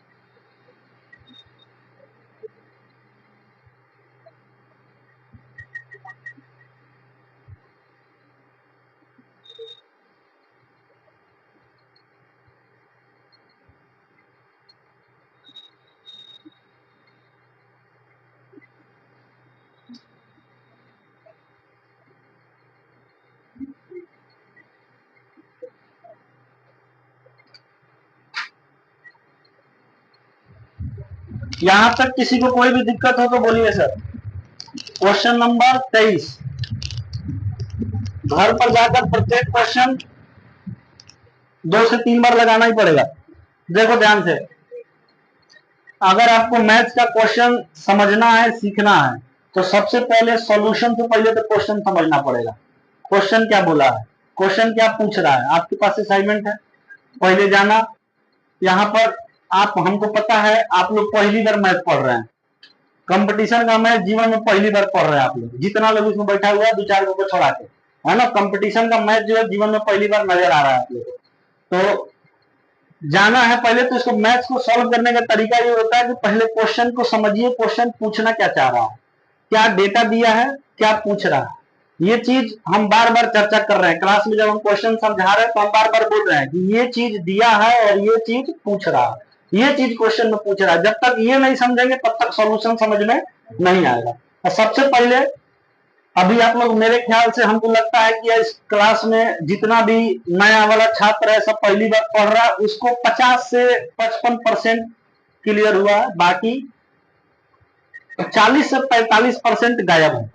यहां तक किसी को कोई भी दिक्कत हो तो बोलिए सर। Question number 23। घर पर जाकर प्रत्येक क्वेश्चन 2 से 3 बार लगाना ही पड़ेगा। देखो ध्यान से, अगर आपको मैथ्स का क्वेश्चन समझना है, सीखना है, तो सबसे पहले सॉल्यूशन से पहले तो क्वेश्चन समझना पड़ेगा। क्वेश्चन क्या बोला है, क्वेश्चन क्या पूछ रहा है। आपके पास असाइनमेंट है, पहले जाना यहाँ पर। आप, हमको पता है आप लोग पहली बार मैथ पढ़ रहे हैं, कंपटीशन का मैथ जीवन में पहली बार पढ़ रहे हैं आप लोग, जितना लोग इसमें बैठा हुआ है 2-4 को छोड़ा के, है ना। कंपटीशन का मैथ जो है जीवन में पहली बार नजर आ रहा है आप लोग। तो जाना है पहले, तो इसको मैथ्स को सॉल्व करने का तरीका ये होता है कि पहले क्वेश्चन को समझिए, क्वेश्चन पूछना क्या चाह रहा है, क्या डेटा दिया है, क्या पूछ रहा है। ये चीज हम बार बार चर्चा कर रहे हैं क्लास में। जब हम क्वेश्चन समझा रहे हैं तो हम बार बार बोल रहे हैं कि ये चीज दिया है और ये चीज पूछ रहा है, ये चीज क्वेश्चन में पूछ रहा है। जब तक ये नहीं समझेंगे तब तक सॉल्यूशन समझ में नहीं आएगा। तो सबसे पहले, अभी आप लोग, मेरे ख्याल से हमको लगता है कि इस क्लास में जितना भी नया वाला छात्र है, सब पहली बार पढ़ रहा है, उसको 50 से 55% क्लियर हुआ है। बाकी 40 से 45% गायब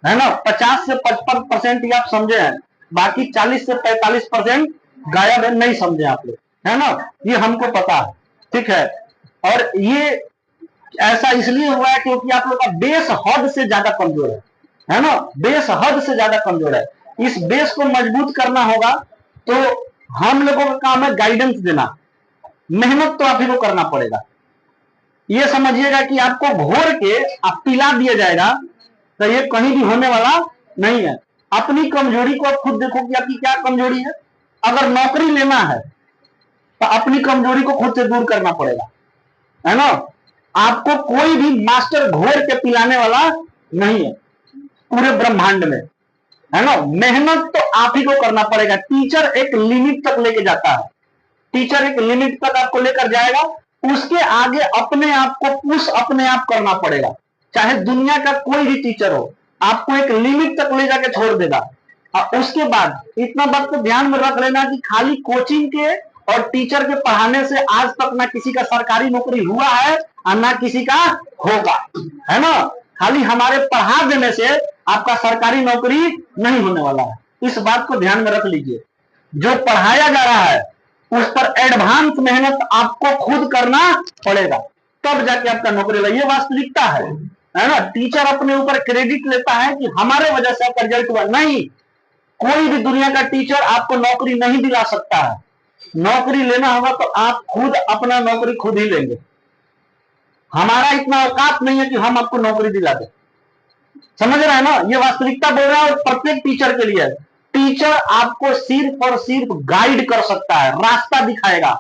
है ना। 50 से 55% ही आप समझे हैं, बाकी 40 से 45% गायब है, नहीं समझे आप लोग, है ना। ये हमको पता है, ठीक है। और ये ऐसा इसलिए हुआ है क्योंकि आप लोग का बेस हद से ज्यादा कमजोर है ना। बेस हद से ज्यादा कमजोर है। इस बेस को मजबूत करना होगा, तो हम लोगों का काम है गाइडेंस देना। मेहनत तो आप ही को करना पड़ेगा। ये समझिएगा कि आपको घोर के आप पिला दिया जाएगा तो ये कहीं भी होने वाला नहीं है। अपनी कमजोरी को आप खुद देखो कि आपकी क्या कमजोरी है। अगर नौकरी लेना है तो अपनी कमजोरी को खुद से दूर करना पड़ेगा, है ना। आपको कोई भी मास्टर घोर के पिलाने वाला नहीं है पूरे ब्रह्मांड में, है ना। मेहनत तो आप ही को करना पड़ेगा। टीचर एक लिमिट तक लेके जाता है, टीचर एक लिमिट तक आपको लेकर जाएगा, उसके आगे अपने आप को पुश अपने आप करना पड़ेगा। चाहे दुनिया का कोई भी टीचर हो, आपको एक लिमिट तक ले जाके छोड़ देगा। और उसके बाद इतना बात को ध्यान में रख लेना कि खाली कोचिंग के और टीचर के पढ़ाने से आज तक ना किसी का सरकारी नौकरी हुआ है और ना किसी का होगा, है ना। खाली हमारे पढ़ा देने से आपका सरकारी नौकरी नहीं होने वाला है, इस बात को ध्यान में रख लीजिए। जो पढ़ाया जा रहा है उस पर एडवांस मेहनत आपको खुद करना पड़ेगा, तब जाके आपका नौकरी लगे। ये वास्तविकता है ना। टीचर अपने ऊपर क्रेडिट लेता है कि हमारे वजह से आपका रिजल्ट हुआ, नहीं। कोई भी दुनिया का टीचर आपको नौकरी नहीं दिला सकता है। नौकरी लेना होगा तो आप खुद अपना नौकरी खुद ही लेंगे। हमारा इतना औकात नहीं है कि हम आपको नौकरी दिला दें, समझ रहे हैं ना। ये वास्तविकता बोल रहा है प्रत्येक टीचर के लिए। टीचर आपको सिर्फ और सिर्फ गाइड कर सकता है, रास्ता दिखाएगा,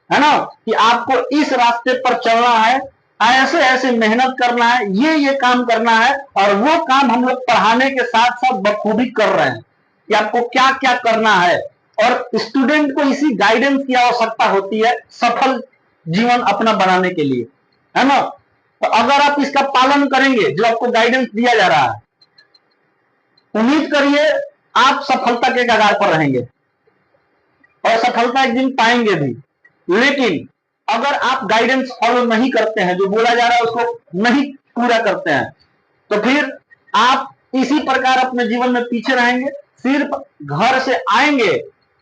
है ना, कि आपको इस रास्ते पर चलना है, ऐसे ऐसे मेहनत करना है, ये काम करना है। और वो काम हम लोग पढ़ाने के साथ साथ बखूबी कर रहे हैं कि आपको क्या क्या करना है। और स्टूडेंट को इसी गाइडेंस की आवश्यकता होती है सफल जीवन अपना बनाने के लिए, है ना। तो अगर आप इसका पालन करेंगे जो आपको गाइडेंस दिया जा रहा है, उम्मीद करिए आप सफलता के कगार पर रहेंगे और सफलता एक दिन पाएंगे भी। लेकिन अगर आप गाइडेंस फॉलो नहीं करते हैं, जो बोला जा रहा है उसको नहीं पूरा करते हैं, तो फिर आप इसी प्रकार अपने जीवन में पीछे रहेंगे। सिर्फ घर से आएंगे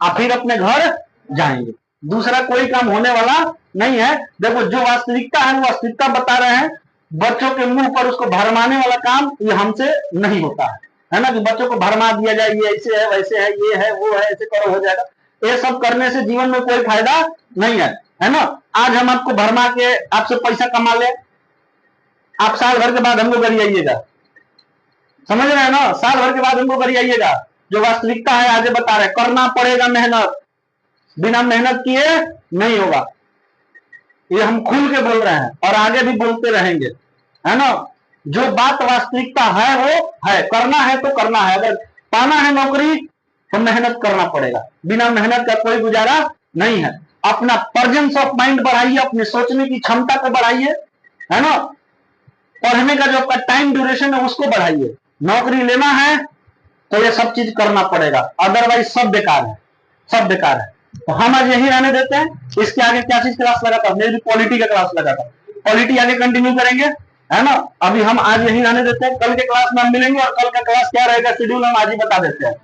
और फिर अपने घर जाएंगे, दूसरा कोई काम होने वाला नहीं है। देखो जो वास्तविकता है वो वास्तविकता बता रहे हैं। बच्चों के मुंह पर उसको भरमाने वाला काम ये हमसे नहीं होता है ना, कि बच्चों को भरमा दिया जाए, ये ऐसे है वैसे है, ये है वो है, ऐसे करो हो जाएगा। ये सब करने से जीवन में कोई फायदा नहीं है ना। आज हम आपको भरमा के आपसे पैसा कमा ले, आप साल भर के बाद हमको गरियाइएगा, समझ रहे हैं ना। साल भर के बाद हमको गरियाइएगा। जो वास्तविकता है आगे बता रहे, करना पड़ेगा मेहनत, बिना मेहनत किए नहीं होगा। ये हम खुल के बोल रहे हैं और आगे भी बोलते रहेंगे, है ना। जो बात वास्तविकता है वो है, करना है तो करना है। अगर पाना है नौकरी तो मेहनत करना पड़ेगा, बिना मेहनत का कोई गुजारा नहीं है। अपना प्रेजेंस ऑफ माइंड बढ़ाइए, अपने सोचने की क्षमता को बढ़ाइए, है ना। पढ़ने का जो आपका टाइम ड्यूरेशन है उसको बढ़ाइए। नौकरी लेना है तो ये सब चीज करना पड़ेगा, अदरवाइज सब बेकार है, सब बेकार है। तो हम आज यही रहने देते हैं। इसके आगे क्या चीज क्लास लगाता हूँ, मेरी पॉलिटी का क्लास लगाता हूँ, पॉलिटी आगे कंटिन्यू करेंगे, है ना। अभी हम आज यही रहने देते हैं, कल के क्लास में हम मिलेंगे और कल का क्लास क्या रहेगा शेड्यूल हम आज ही बता देते हैं।